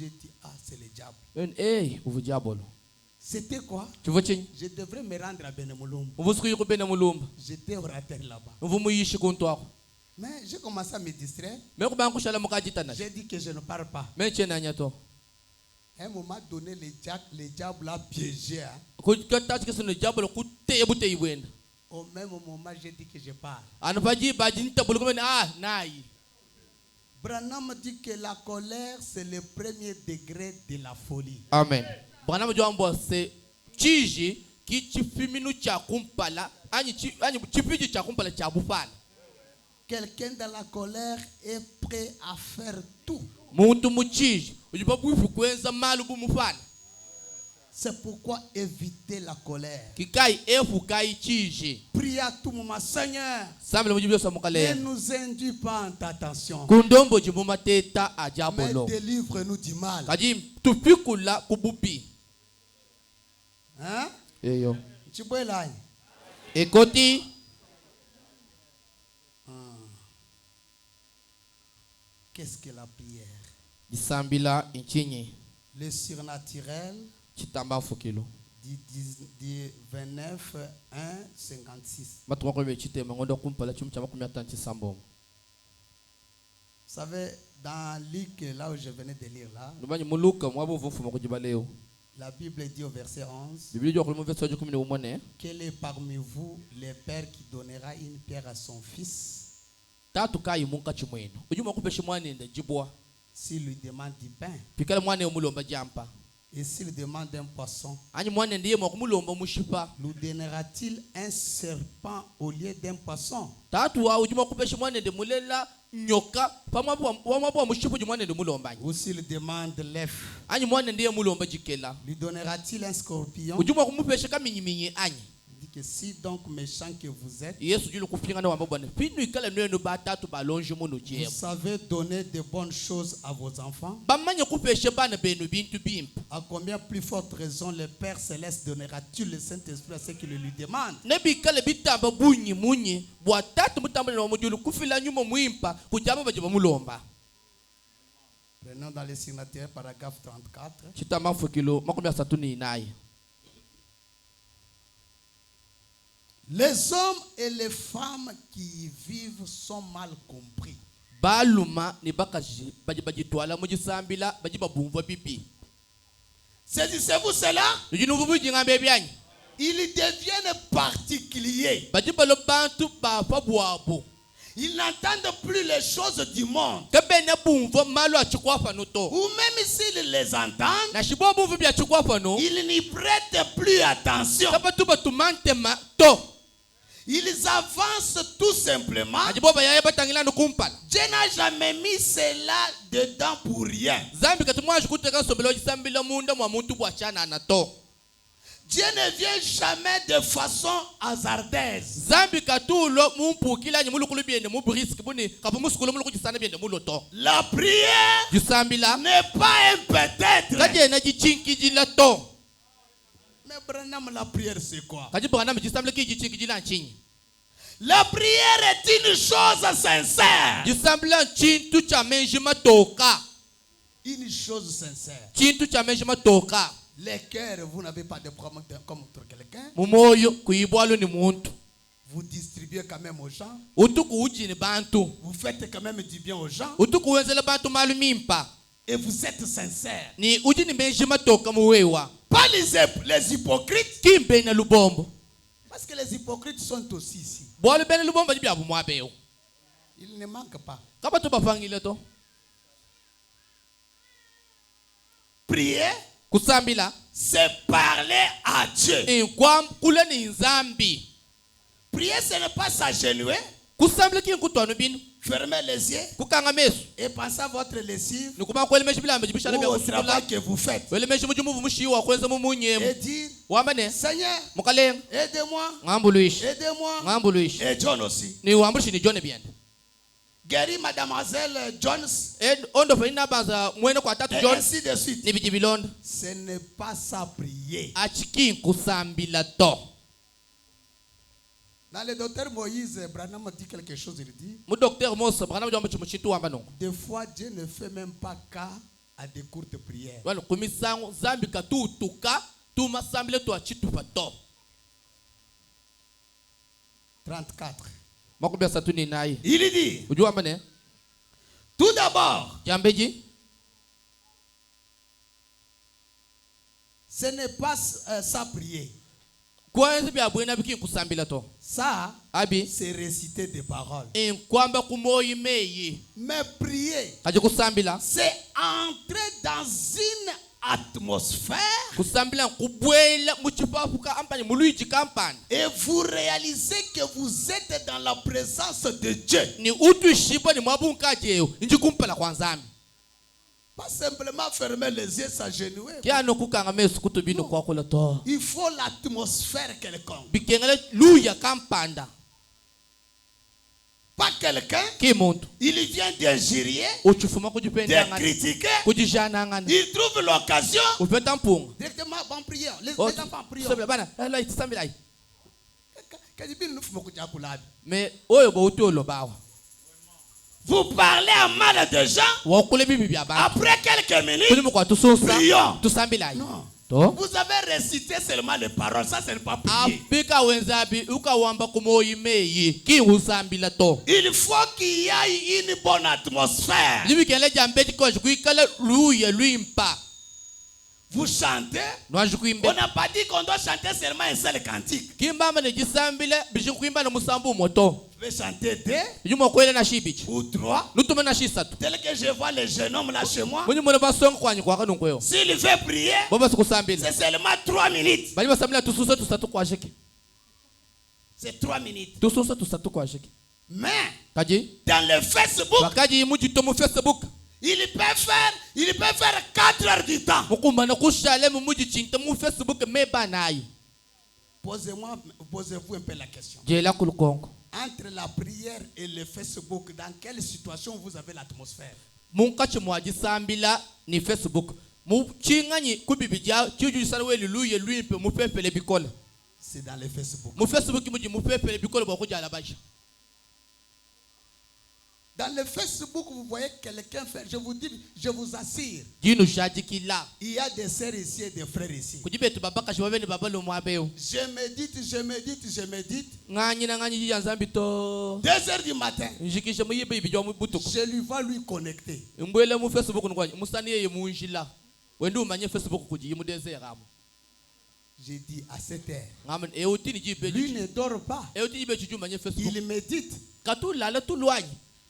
dit, c'est le diable. C'était quoi? Je devrais me rendre à Benemulumba. J'étais orateur là-bas. Mais j'ai commencé à me distraire. J'ai dit que je ne parle pas. À un moment donné, le diable a piégé. Au même moment, j'ai dit que je parle. Branham dit que la colère, c'est le premier degré de la folie. Amen. Quelqu'un dans la colère est prêt à faire tout. C'est pourquoi évitez la colère. Kikai efu kai chiji. Priez à tout moment, Seigneur. Ne nous induis pas en tentation. Kundombo jibuma teta ajabolo. Mais délivre-nous du mal. Kajim tupikula kubupi. Hein? Eyo. Chibwelai. Ekoti. Qu'est-ce que la prière? Disambila inchinyi. Le surnaturel. Chitamba fukilo. 29, 1, 56. Vous savez, dans Luc, là où je venais de lire là, la Bible dit au verset 11, quel est parmi vous le père qui donnera une pierre à son fils s'il lui demande du pain? Et s'il demande un poisson, lui donnera-t-il un serpent au lieu d'un poisson? Ou s'il demande l'œuf, lui donnera-t-il un scorpion? Il dit que si donc méchant que vous êtes, vous savez donner de bonnes choses à vos enfants, à combien plus forte raison le Père Céleste donnera-t-il le Saint-Esprit à ceux qui le lui demandent? Prenons dans les signataires, paragraphe 34. Les hommes et les femmes qui y vivent sont mal compris. Saisissez-vous cela? Ils deviennent particuliers. Ils n'entendent plus les choses du monde. Ou même s'ils les entendent, ils n'y prêtent plus attention. Ils avancent tout simplement. Dieu n'a jamais mis cela dedans pour rien. Dieu ne vient jamais de façon hasardeuse. La prière n'est pas un peut-être. Mais Branham, la prière c'est quoi? La prière est une chose sincère. Une chose sincère. Les cœurs, vous n'avez pas de problème comme quelqu'un. Vous distribuez quand même aux gens. Vous faites quand même du bien aux gens. Et vous êtes sincère. Pas les hypocrites. Parce que les hypocrites sont aussi ici. Ils ne manquent pas. Prier, c'est parler à Dieu. Prier, ce n'est pas s'agenouiller. Fermez les yeux et pensez à votre lessive ou au travail que vous faites. Et dire, Seigneur, aidez-moi. Aidez-moi. Et John aussi. Guéris mademoiselle Jones. Et ainsi de suite. Ce n'est pas ça prier. Dans le docteur Moïse, Branham dit quelque chose, il dit, des fois Dieu ne fait même pas cas à des courtes prières. 34. Il dit, tout d'abord, ce n'est pas ça prier. Ça, c'est réciter des paroles. Mais prier, c'est entrer dans une atmosphère et vous réalisez que vous êtes dans la présence de Dieu. Pas simplement fermer les yeux, s'agenouiller. Il faut l'atmosphère quelconque. Pas quelqu'un, il vient d'injurier, de critiquer, il trouve l'occasion, directement en prière. Les enfants prient. Mais vous parlez en mal de gens, après quelques minutes, prions. Non. Vous avez récité seulement les paroles, ça c'est pas prier. Il faut qu'il y ait une bonne atmosphère. Vous chantez, on n'a pas dit qu'on doit chanter seulement un seul cantique. Vous pouvez chanter deux ou trois. Tel que je vois les jeunes hommes là chez moi. S'il veut prier, c'est seulement 3 minutes. C'est 3 minutes. Mais dans le Facebook, il peut faire 4 heures du temps. Posez-vous un peu la question. Entre la prière et le Facebook, dans quelle situation vous avez l'atmosphère? C'est dans le Facebook. Dans le Facebook, vous voyez quelqu'un faire, je vous dis, je vous assure, il y a des sœurs ici et des frères ici. Je médite. 2 heures du matin, je lui vais lui connecter. J'ai dit à 7 heures. Lui ne dort pas. Il médite.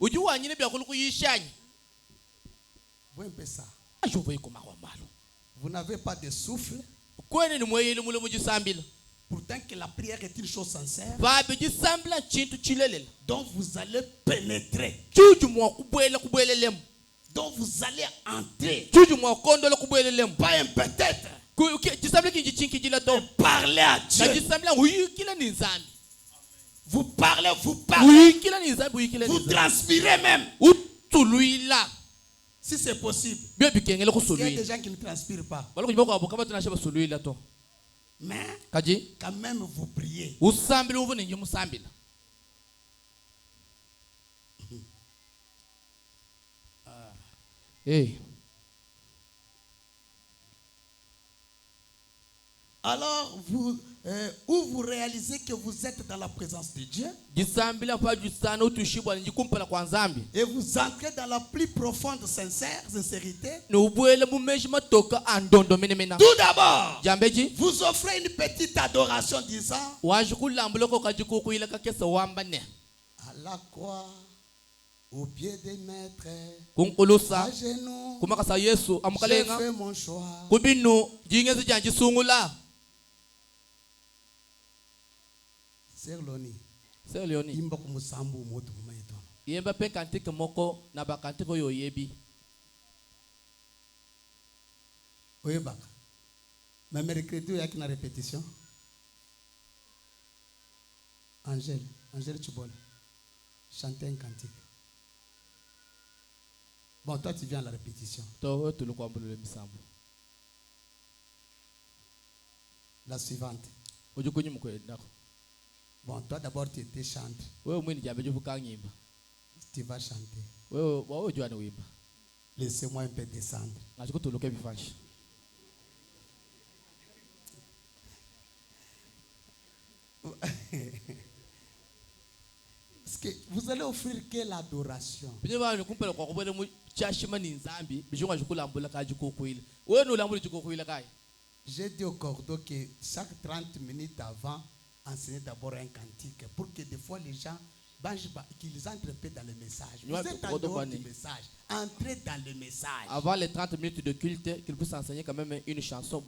Vous voyez un peu ça. Vous n'avez pas de souffle. Pourtant que la prière est une chose sincère. Donc vous allez pénétrer. Donc vous allez entrer. Pas un peut-être. Parlez à Dieu. Vous parlez. Vous transpirez même. Si c'est possible. Il y a des gens qui ne transpirent pas. Mais quand même vous priez. Alors vous réalisez que vous êtes dans la présence de Dieu. Et vous entrez dans la plus profonde sincérité. Tout d'abord, vous offrez une petite adoration disant à la croix, au pied des maîtres, à genoux, j'ai fait mon choix. Sœur Loni, imba kumusambu moto mumayeto. Yemba pe kantike moko na bakantike oyo yebi. Oyebaka. Ma mercredi yaki na répétition. Angèle Chubol. Chanter un cantique. Bon, toi tu viens à la répétition. La suivante. Bon, toi d'abord tu étais chanté. Tu vas chanter. Laissez-moi un peu descendre. Parce que vous allez offrir quelle adoration? J'ai dit au cordeau que chaque 30 minutes avant, enseignez d'abord un cantique pour que des fois les gens qu'ils entrent un peu dans le message. Vous êtes en dehors du message. Entrez dans le message. Avant les 30 minutes de culte, qu'ils puissent enseigner quand même une chanson.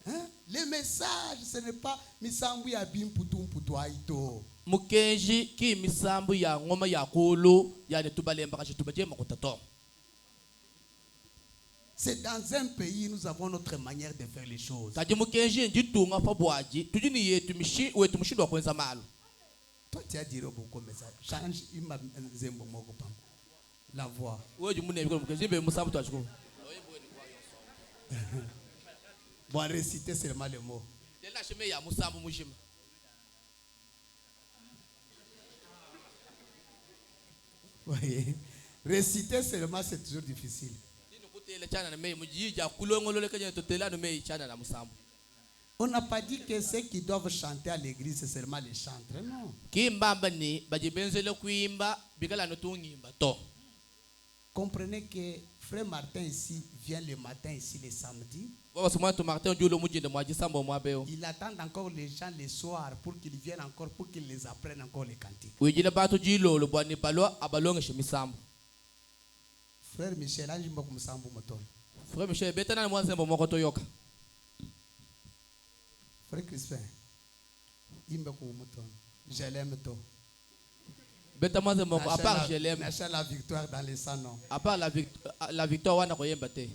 Le message, ce n'est pas Misambu Abim Poutoum Poutoaito. mukenji ki misambu ya ngoma ya kulu ya netubalemba kachitubaje makutato. C'est dans un pays nous avons notre manière de faire les choses. Kaji mukenji njitunga fabwaji tujini yetu mishi wetu mshindo kwenza malu. Toi tu as dit beaucoup mais ça change ima nzembo moko pam. La voix. Wewe jumune biko mukenji be musambu twachiko. Bon réciter seulement le mot. Tela sheme ya musambu mushima. Oui. Réciter seulement c'est toujours difficile. On n'a pas dit que ceux qui doivent chanter à l'église c'est seulement les chantres, non. Comprenez que frère Martin ici vient le matin ici les samedis. Il attend encore les gens le soir pour qu'ils viennent encore, pour qu'ils les apprennent encore les cantiques. Frère Michel, frère Michel, frère Crispin, je l'aime toi. À part je l'aime. La victoire dans les sangs, non. À part la victoire, on a rien battu.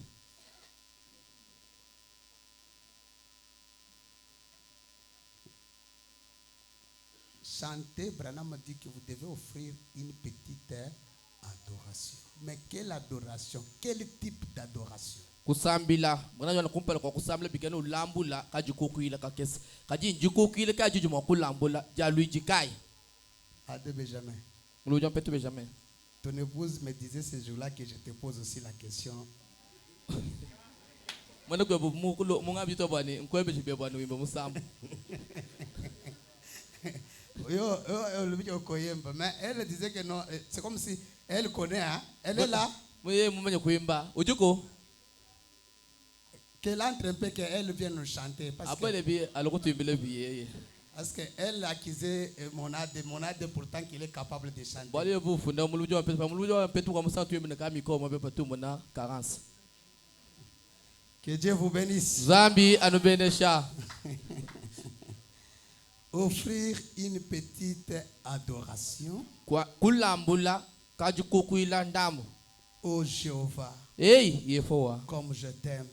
Chanter, Branham dit que vous devez offrir une petite adoration. Mais quelle adoration? Quel type d'adoration? Kusambila, mwana kumpala kwa kusambila bigano lambula kaji kukuila kakesi kaji njikukuila kaji juma kulambula jaluiji kai. Ade Benjamin. Mloujan petu Benjamin. Ton épouse me disait ce jour-là que je te pose aussi la question. Mwana kwa mukulo munga bito bani nkwembe chibe bani wimba musambu. Mais elle disait que non, c'est comme si elle connaît, hein? Elle est là. Qu'elle entre un peu, qu'elle vienne nous chanter. Parce qu'elle a accusé mon âde pourtant qu'il est capable de chanter. Que Dieu vous bénisse. Offrir une petite adoration au Jéhovah. Comme je t'aime.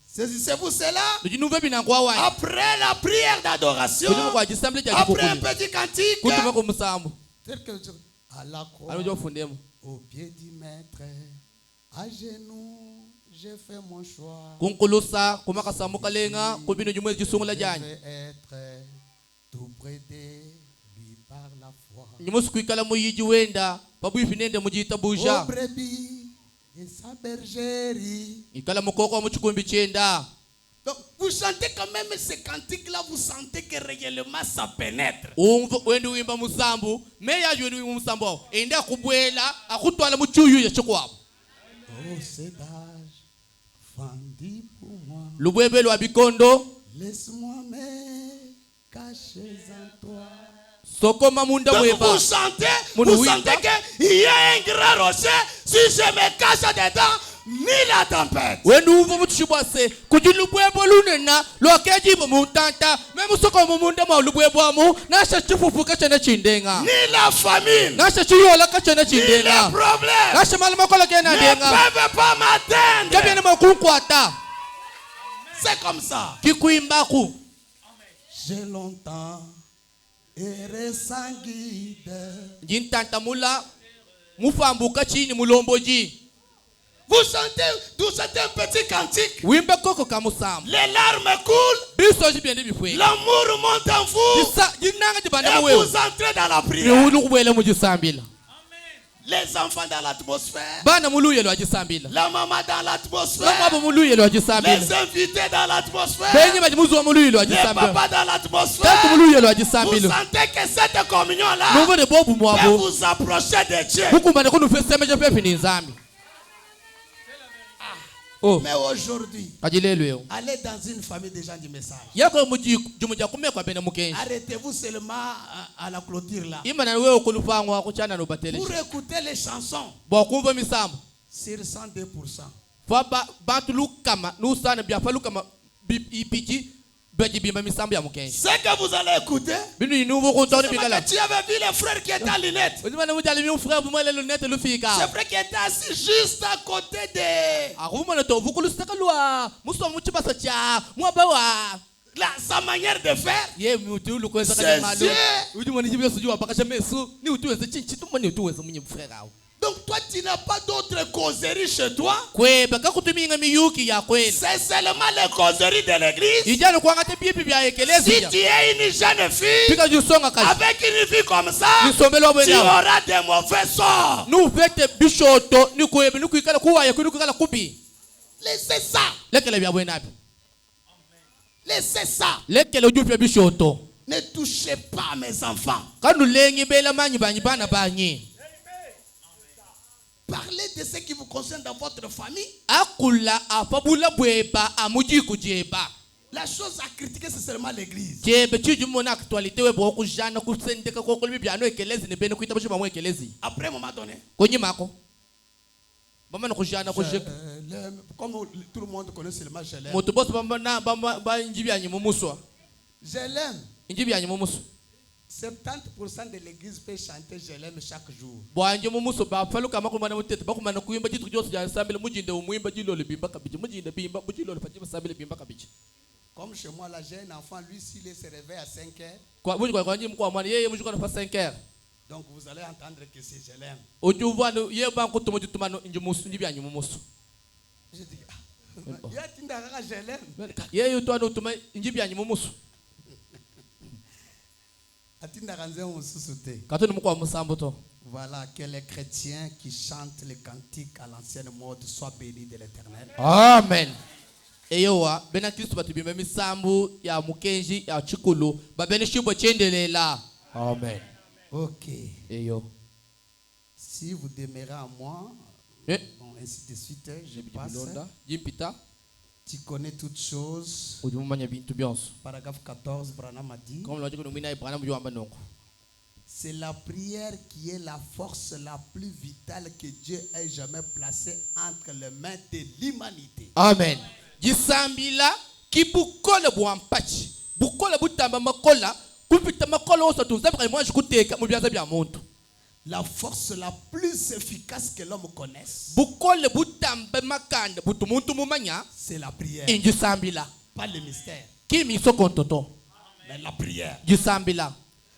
C'est vous cela. Après la prière d'adoration, après un petit cantique, à la croix, au pied du maître, à genoux, j'ai fait mon choix. Je vais être tout près de lui par la foi. Au brebis et sa bergerie. Donc vous chantez quand même ces cantiques-là, vous sentez que réellement ça pénètre. Oh, c'est d'âge, fandi pour moi. Laisse-moi me cacher en toi. Donc vous sentez qu'il y a un grand rocher. Si je me cache dedans, ni la tempête. Ni la famine. Ni les problèmes ne peuvent pas m'atteindre. C'est comme ça. J'ai longtemps erré sans guide. Vous sentez d'où c'est un petit cantique. Les larmes coulent. L'amour monte en vous. Et vous entrez dans la prière. Les enfants dans l'atmosphère. La maman dans l'atmosphère. Les invités dans l'atmosphère. Les papas dans l'atmosphère. Vous sentez que cette communion-là peut vous approcher de Dieu. Oh. Mais aujourd'hui, allez dans une famille des gens du message. Arrêtez-vous seulement à la clôture là. Pour écouter les chansons sur 102%. Ce que vous allez écouter, tu avais vu le frère qui était en lunettes. C'est vrai qu'il était assis juste à côté de sa manière de faire. Donc toi tu n'as pas d'autres causeries chez toi. C'est seulement les causeries de l'église. Si tu es une jeune fille avec une vie comme ça, tu auras des mauvais sorts. Laissez ça. Laissez ça. Ne touchez pas mes enfants. Parlez de ce qui vous concerne dans votre famille. La chose à critiquer, c'est seulement l'église. Après un moment donné, comme tout le monde connaît seulement je l'aime. 70% de l'église peut chanter je l'aime chaque jour. Comme chez moi là, j'ai un enfant, lui s'il se réveille à 5 heures. Donc vous allez entendre que c'est je l'aime. Je dis, voilà, que les chrétiens qui chantent les cantiques à l'ancienne mode soient bénis de l'Éternel. Amen. Eyowa bena Kristo batubimba misambu ya mukenji ya chikulu babene shimbo chendelela. Amen. OK. Eyo. Si vous demeurez en moi, bon, ainsi de suite, je passe. Tu connais toutes choses. Paragraphe 14, Branham a dit. C'est la prière qui est la force la plus vitale que Dieu ait jamais placée entre les mains de l'humanité. Amen. Jisambila kibukole bwampachi. Bukole butamba makola, kupita makola osatunza vraiment jikuteka mu byaza bya muntu. La force la plus efficace que l'homme connaisse, c'est la prière. Pas le mystère, mais la prière.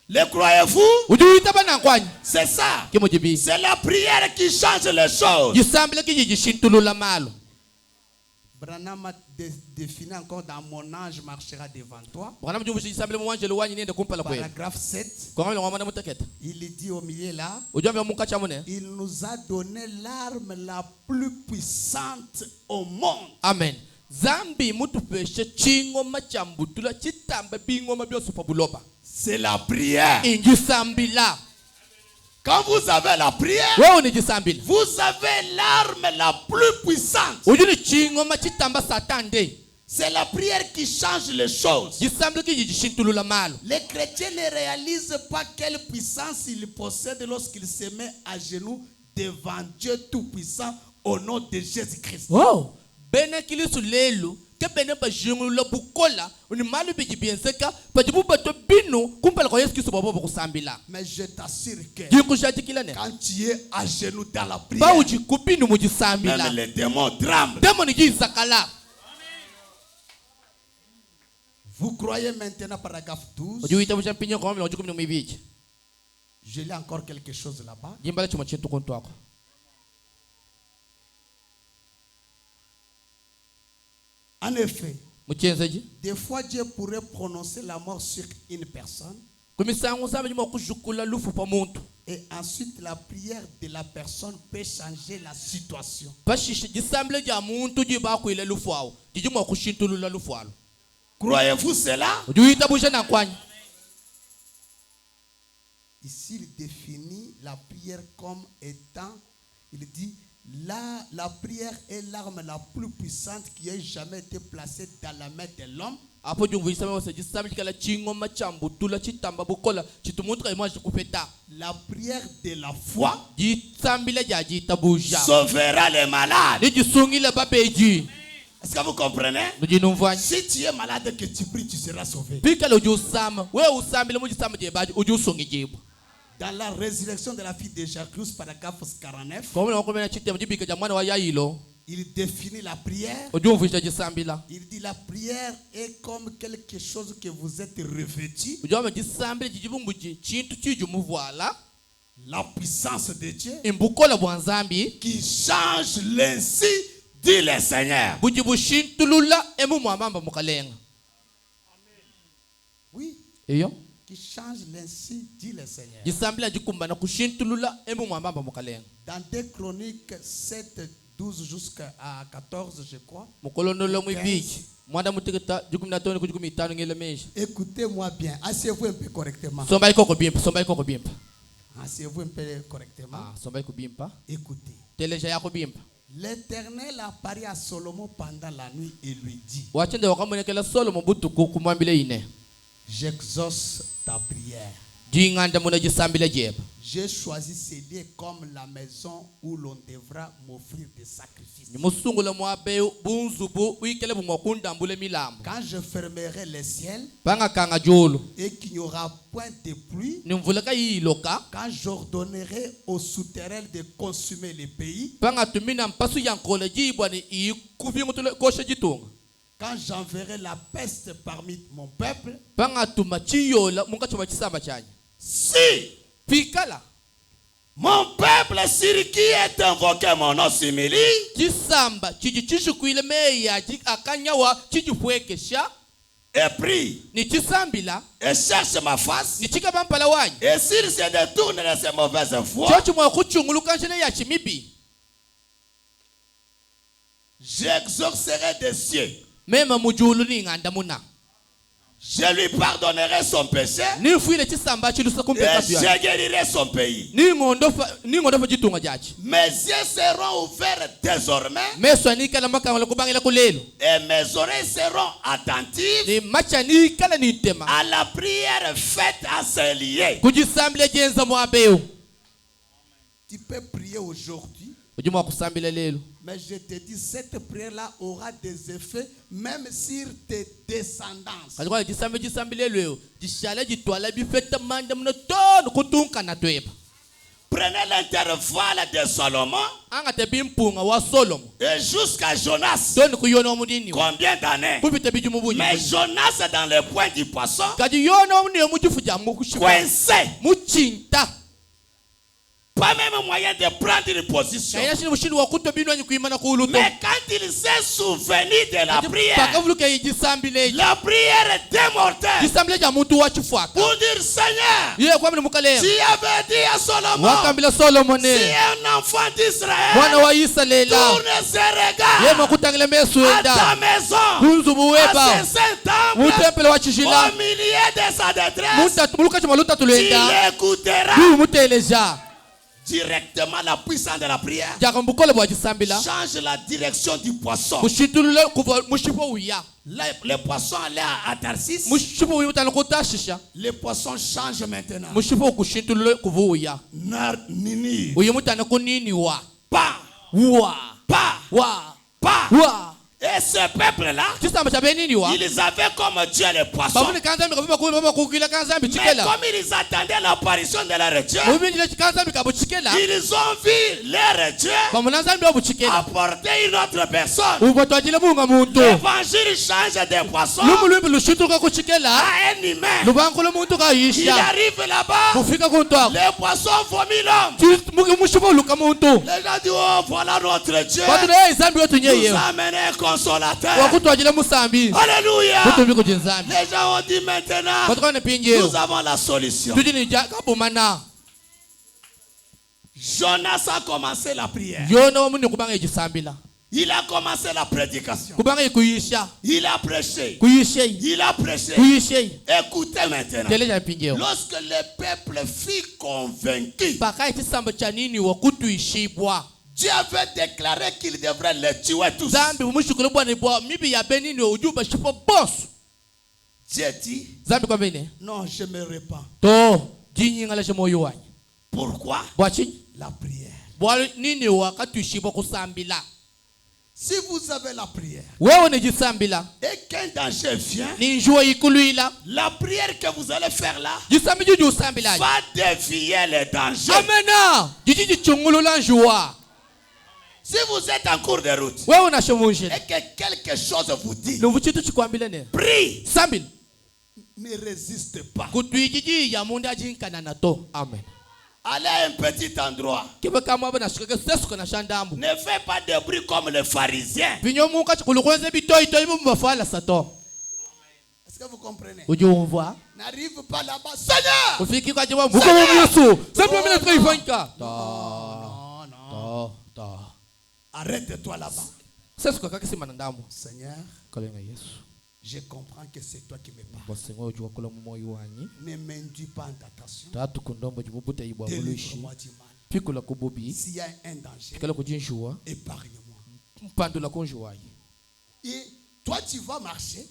Le croyez-vous? C'est ça. C'est la prière qui change les choses. Branham a défini encore dans mon ange marchera devant toi. Paragraphe 7. Il dit au milieu là, il nous a donné l'arme la plus puissante au monde. Amen. C'est la prière. Quand vous avez la prière, vous avez l'arme la plus puissante. C'est la prière qui change les choses. Les chrétiens ne réalisent pas quelle puissance ils possèdent lorsqu'ils se mettent à genoux devant Dieu Tout-Puissant au nom de Jésus-Christ. Wow. Mais je t'assure que quand tu es à genoux dans la prière, même les démons tremblent. Vous croyez maintenant, paragraphe 12. Je lis encore quelque chose là-bas. En effet, des fois Dieu pourrait prononcer la mort sur une personne et ensuite la prière de la personne peut changer la situation. Croyez-vous cela? Ici il définit la prière comme étant, il dit, la prière est l'arme la plus puissante qui ait jamais été placée dans la main de l'homme. La prière de la foi sauvera les malades. Est-ce que vous comprenez? Si tu es malade et que tu pries, tu seras sauvé. Dans la résurrection de la fille de Jacques, paragraphe 49, il définit la prière. Il dit la prière est comme quelque chose que vous êtes revêtu. La puissance de Dieu qui change l'ainsi, dit le Seigneur. Oui. Qui change l'ainsi, dit le Seigneur. Dans 2 Chroniques 7, 12 jusqu'à 14, je crois. Écoutez-moi bien. Asseyez-vous un peu correctement. Asseyez-vous un peu correctement. Écoutez. L'Éternel apparut à Salomon pendant la nuit et lui dit: j'exauce ta prière. J'ai choisi ces lieux comme la maison où l'on devra m'offrir des sacrifices. Quand je fermerai les ciels et qu'il n'y aura point de pluie, quand j'ordonnerai aux souterrains de consumer les pays, quand j'enverrai la peste parmi mon peuple, si mon peuple sur qui est invoqué mon nom s'humilie et prie et cherche ma face, et s'il se détourne de ses mauvaises voies, j'exaucerai des cieux. Je lui pardonnerai son péché et je guérirai son pays. Mes yeux seront ouverts désormais et mes oreilles seront attentives à la prière faite à ces lieux. Tu peux prier aujourd'hui, mais je te dis, cette prière-là aura des effets même sur tes descendances. Prenez l'intervalle de Salomon et jusqu'à Jonas. Combien d'années? Mais Jonas dans le point du poisson, coincé. Pas même moyen de prendre une position. Mais quand il s'est souvenu de la prière était mortelle. Pour dire: Seigneur, tu avais dit à Salomon, si un enfant d'Israël tourne ses regards à ta maison, à ce saint temple, au milieu de sa détresse, tu l'écouteras. Directement, la puissance de la prière change la direction du poisson. Le poisson allait à Tarsis. Le poisson change maintenant. Pas. Et ce peuple-là, ils avaient comme Dieu les poissons. Mais comme ils attendaient l'apparition de leur Dieu, ils ont vu leur Dieu apporter une autre personne. L'évangile change des poissons à un humain. Il arrive là-bas, les poissons vomit l'homme. Les gens disent: oh, voilà notre Dieu. Nous amener consolateur. Alléluia. Les gens ont dit: maintenant, nous avons la solution. Jonas a commencé la prière. Il a commencé la prédication. Il a prêché. Écoutez maintenant. Lorsque le peuple fut convaincu, Dieu avait déclaré qu'il devrait les tuer tous. Dieu dit: non, je me répands. Pourquoi? La prière. Si vous avez la prière et qu'un danger vient, la prière que vous allez faire là va dévier les dangers. Si vous êtes en cours de route et que quelque chose vous dit, prie, ne résiste pas. Amen. Allez à un petit endroit. Ne fais pas de bruit comme les pharisiens. Est-ce que vous comprenez? N'arrive pas là-bas. Seigneur! Non. Arrête-toi là-bas. Seigneur, je comprends que c'est toi qui me parles. Ne m'induis pas en tentation. Délivre-moi du mal. S'il y a un danger, épargne-moi. Et toi, tu vas marcher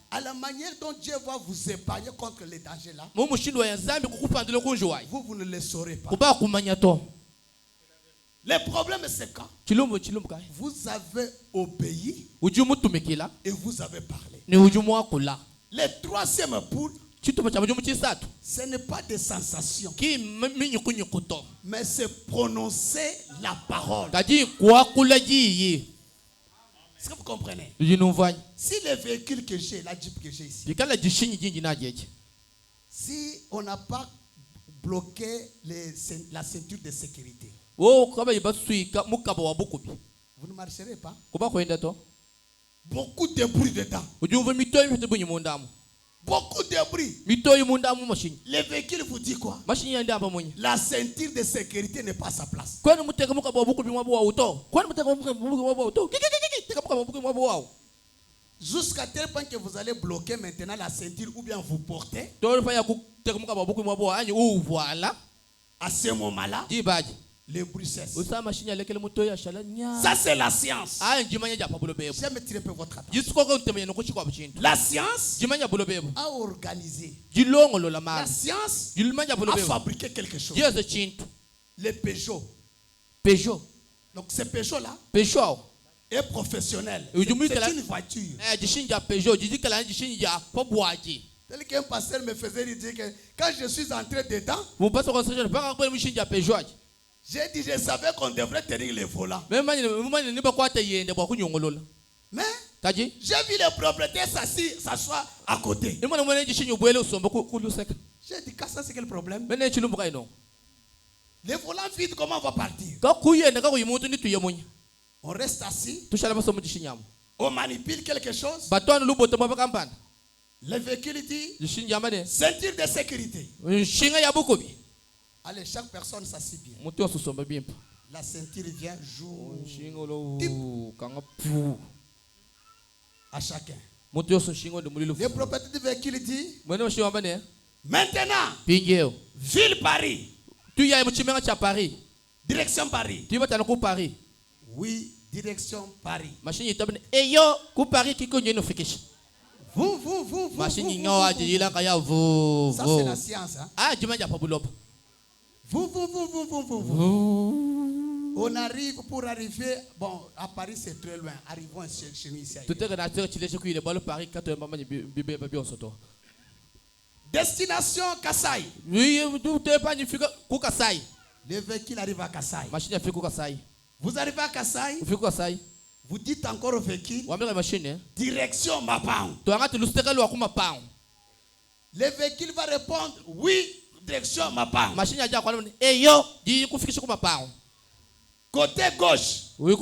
à la manière dont Dieu va vous épargner contre les dangers là. Vous ne le saurez pas. Le problème, c'est quand vous avez obéi et vous avez parlé. Le troisième poule, ce n'est pas des sensations, mais c'est prononcer la parole. Est-ce que vous comprenez? Si le véhicule que j'ai, la Jeep que j'ai ici, si on n'a pas bloqué la ceinture de sécurité, vous ne marcherez pas. Beaucoup de bruit dedans. Beaucoup de bruit. Le véhicule vous dit quoi? La ceinture de sécurité n'est pas à sa place. Jusqu'à tel point que vous allez bloquer maintenant la ceinture ou bien vous portez. À ce moment-là, le bruit cesse. Ça, c'est la science. J'aime tirer peu votre attention. La science a organisé. La science a fabriqué quelque chose. Le Peugeot. Donc, ce Peugeot-là est professionnel. C'est une voiture. Tel qu'un pasteur me faisait dire que quand je suis entré dedans, j'ai dit, je savais qu'on devrait tenir les volants. Mais j'ai vu le propriétaire s'asseoir à côté. J'ai dit, ça c'est quel problème? Les volants vides, comment on va partir? On reste assis. On manipule quelque chose. Le véhicule dit, ceinture de sécurité. Allez, chaque personne s'assied bien. La ceinture vient jour à chacun. Le propriétaire du véhicule dit, maintenant, ville Paris. Direction Paris. Oui, direction Paris. Vous. Ça, c'est la science. Hein? On arrive pour arriver. Bon, à Paris, c'est très loin. Arrivons chez nous ici. Destination Kassai. Le véhicule arrive à Kassai. Vous arrivez à Kassai. Vous dites encore au véhicule, direction Mapang. Le véhicule va répondre, oui, direction Mapang. Côté gauche. Le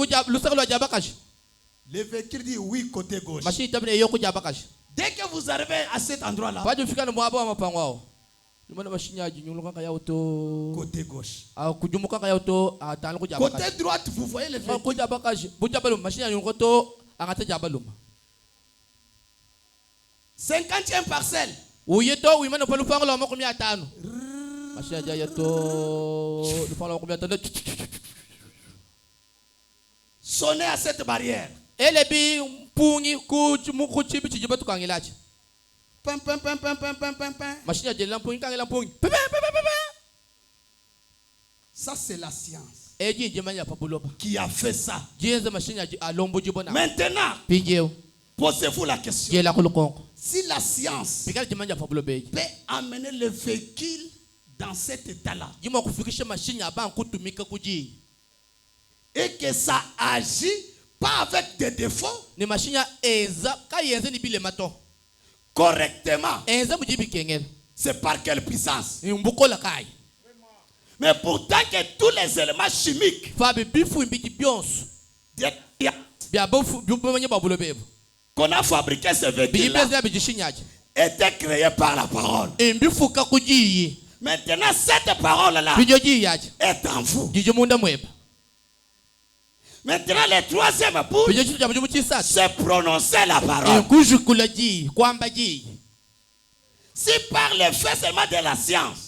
véhicule dit oui, côté gauche. Dès que vous arrivez à cet endroit-là, côté gauche. Côté droite, vous voyez le véhicule. 50e parcelle. Sonnez à cette barrière. Pam, pam, pam, pam, pam, pam, pam, pam. Ça, c'est la science. qui a fait ça. Maintenant, posez-vous la question. Si la science peut amener le véhicule dans cet état-là et que ça agit pas avec des défauts, correctement, c'est par quelle puissance? Mais pourtant que tous les éléments chimiques qu'on a fabriqués ce véhicule-là étaient créés par la parole. Maintenant, cette parole-là est en vous. Maintenant, le troisième bout, c'est prononcer la parole. Si par le fait seulement de la science,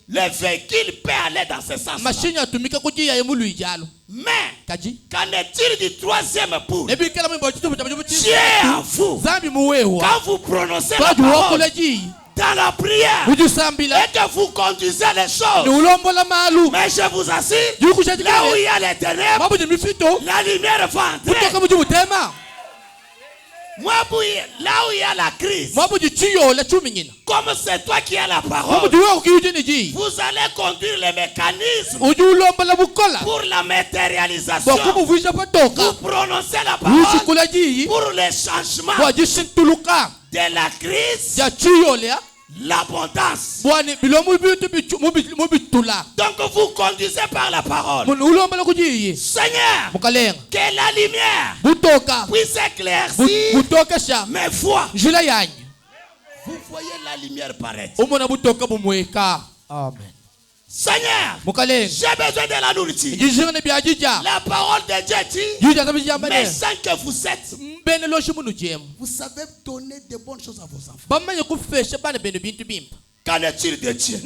le véhicule peut aller dans ce sens. Mais, qu'en est-il du troisième bout? Dieu est en vous. Quand vous prononcez la parole dans la prière et que vous conduisez les choses, mais je vous assure, là où il y a les ténèbres, la lumière va entrer. Moi, là où il y a la crise, comme c'est toi qui as la parole, vous allez conduire les mécanismes pour la matérialisation. Vous prononcez la parole pour le changement de la crise, l'abondance. Donc vous conduisez par la parole. Seigneur, que la lumière puisse éclaircir mes voies. Vous voyez la lumière paraître. Amen. Seigneur, j'ai besoin de la nourriture. La parole de Dieu dit, mais sans que vous êtes, vous savez donner de bonnes choses à vos enfants. Qu'en est-il de Dieu?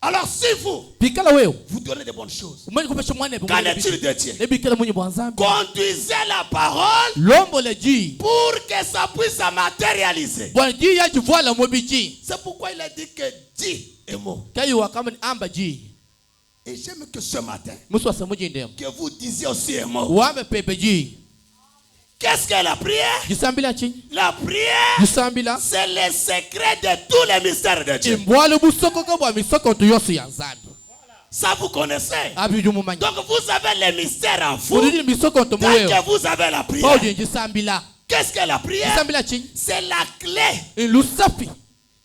Alors si vous donnez de bonnes choses, qu'en est-il de Dieu? Conduisez la parole pour que ça puisse se matérialiser. C'est pourquoi il a dit que dit est mot. Et j'aime que ce matin, que vous disiez aussi un mot. Qu'est-ce que la prière? La prière, c'est le secret de tous les mystères de Dieu. Ça vous connaissez. Donc vous avez les mystères en vous. Tant que vous avez la prière. Qu'est-ce que la prière? C'est la clé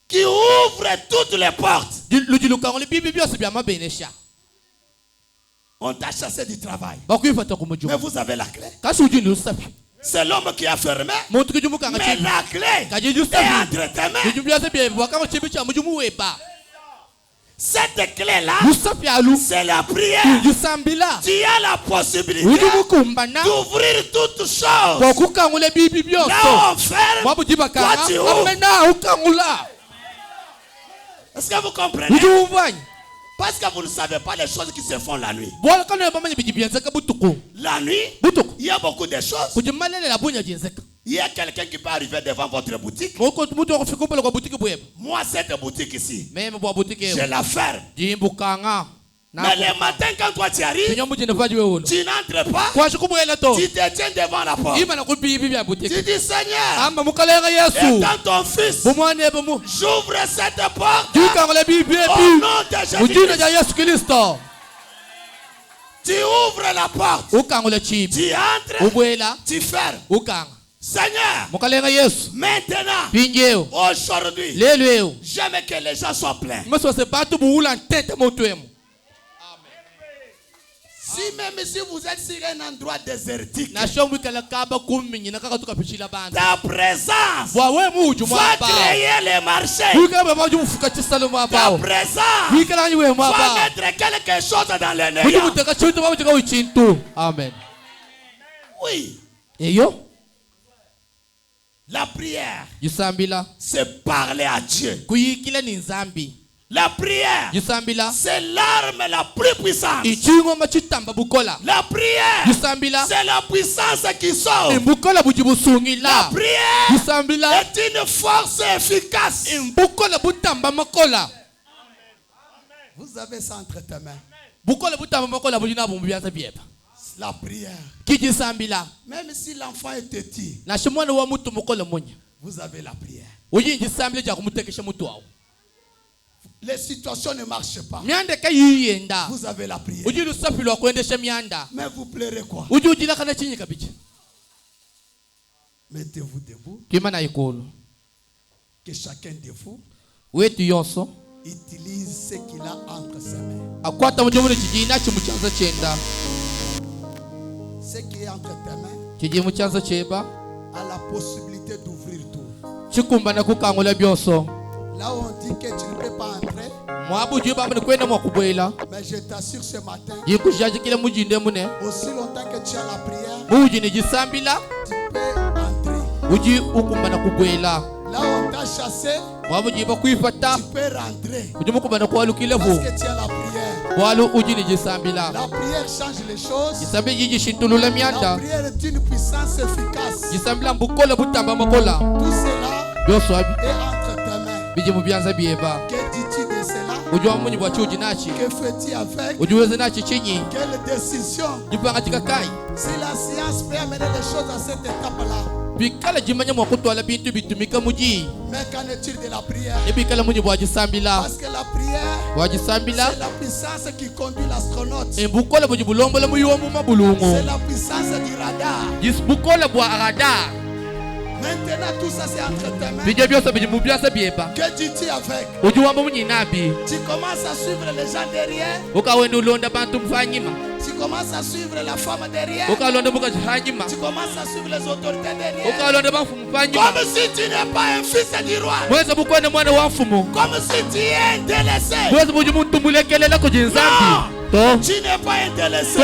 qui ouvre toutes les portes. On t'a chassé du travail, mais vous avez la clé. C'est l'homme qui a fermé, mais la clé est entre tes mains. Cette clé-là, c'est la prière. Tu as la possibilité d'ouvrir toutes choses. Là où on ferme, toi tu ouvres. Est-ce que vous comprenez? Parce que vous ne savez pas les choses qui se font la nuit. La nuit, il y a beaucoup de choses. Il y a quelqu'un qui peut arriver devant votre boutique. Moi, cette boutique ici, je la ferme. Mais le matin, quand toi tu arrives, tu n'entres pas. Tu te tiens devant la porte. Tu dis, Seigneur, étant ton fils, j'ouvre cette porte au nom de Jésus-Christ. Tu ouvres la porte. Tu entres. Tu fermes. Seigneur, maintenant, aujourd'hui, j'aime que les gens soient pleins. Si même si vous êtes sur un endroit désertique, ta présence va créer les marchés. Ta présence va mettre quelque chose dans les néants. Amen. Oui. La prière, c'est parler à Dieu. La prière, c'est l'arme la plus puissante. La prière, c'est la puissance qui sauve. La prière est une force efficace. Vous avez ça entre tes mains. La prière. Même si l'enfant est petit, vous avez la prière. Les situations ne marchent pas. Vous avez la prière. Mais vous pleurez quoi? Mettez-vous debout. Que chacun de vous utilise ce qu'il a entre ses mains. Ce qui est entre tes mains a la possibilité d'ouvrir tout. Là où on dit que tu ne peux pas entrer, mais je t'assure ce matin, aussi longtemps que tu as la prière, tu peux entrer. Là où on t'a chassé, tu peux rentrer. Parce que tu as la prière. La prière change les choses. La prière est une puissance efficace. Tout cela est entre tes mains. Que dis-tu de cela? Que fais-tu avec? Quelle décision? Si la science peut amener les choses à cette étape-là, mais qu'en est-il de la prière? Parce que la prière, c'est la puissance qui conduit l'astronaute. C'est la puissance du radar. Maintenant tout ça c'est entre tes mains. Que dis-tu avec? Tu commences à suivre les gens derrière. Tu commences à suivre la femme derrière. Tu commences à suivre les autorités derrière. Comme si tu n'es pas un fils du roi. Comme si tu es délaissé. Non, tu n'es pas intéressé.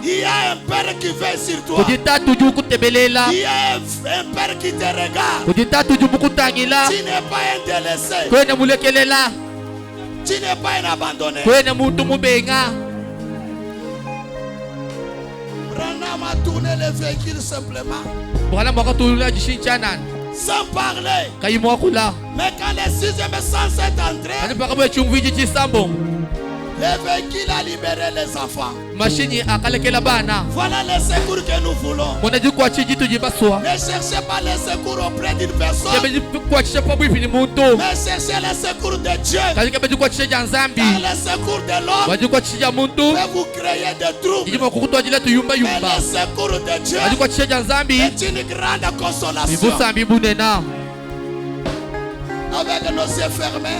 Il y a un père qui veille sur toi. Il y a un père qui te regarde. Tu n'es pas intéressé. Tu n'es pas un abandonné. Branham a tourné le véhicule simplement, sans parler. Mais quand le sixième sens est entré, le véhicule a libéré les enfants. Voilà le secours que nous voulons. Ne cherchez pas le secours auprès d'une personne, mais cherchez le secours de Dieu. Car le secours de l'homme peut vous créer des troubles, mais le secours de Dieu est une grande consolation. Avec nos yeux fermés,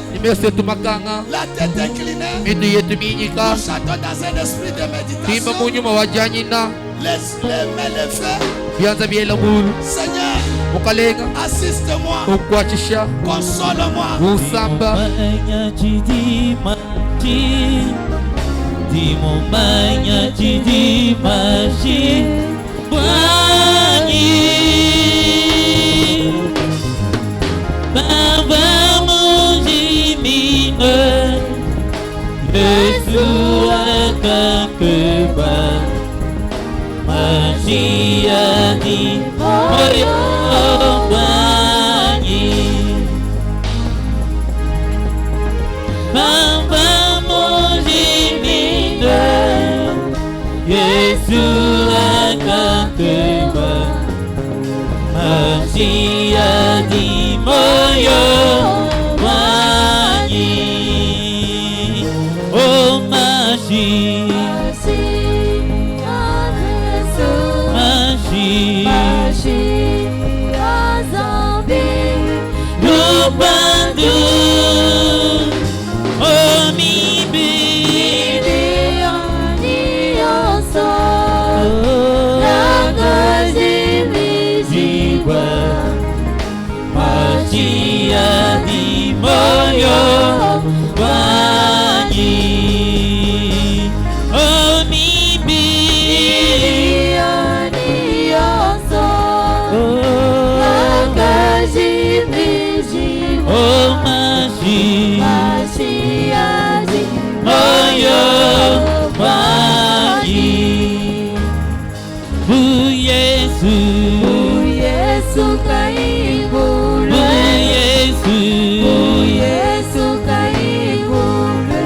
la tête inclinée, nous chantons dans un esprit de méditation, les mains levées. Seigneur, assiste-moi, console-moi. Vamos diminuir Yesus akan kembali, magia di menyembangi. Vamos diminuir Yesus akan kembali, magia di menyembangi. Oh Masih, Lupandu, oh mimpi jiwa, magia di menyembangi. Oh mimpi oh masih menyembangi. Bu Yesus kaibulu, Bu Yesus kaibulu,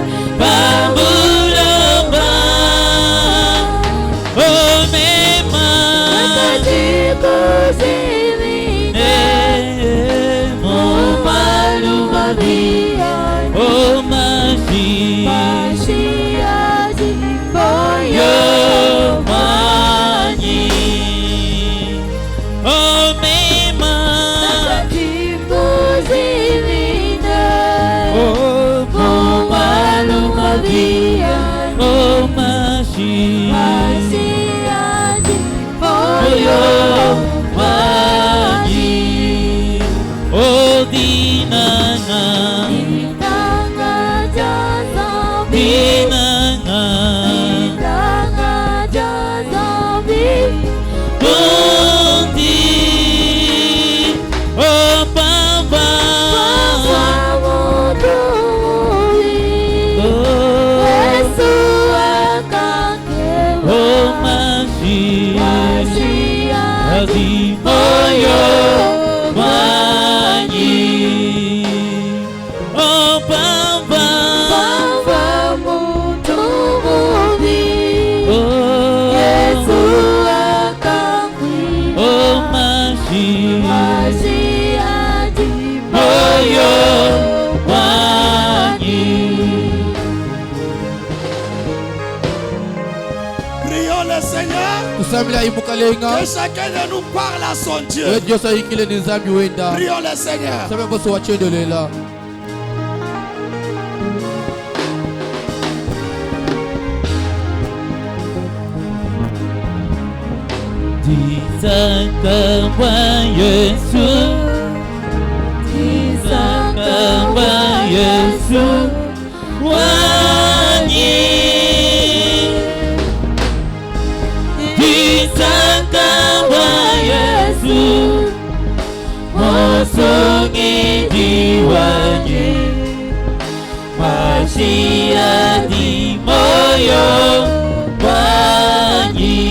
hadi moyo wanyi. Oh Baba, Baba mutumuni, oh Yesu akamwita, oh Mashi hadi moyo wanyi. Prions le Seigneur. Que chacun de nous parle à son Dieu. Prions le Seigneur. Disanga wa Yesu, disanga wa Yesu wanyi. Disanga wa Yesu mosungi diwanyi. Masia di moyo wanyi.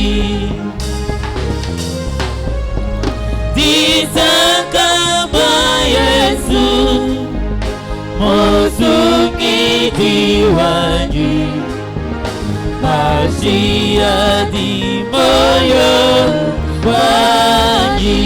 Disanga wa Yesu mosungi diwanyi. Masia di moyo wanyi.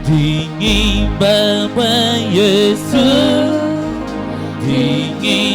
Dingin Bapa Yesus, dingin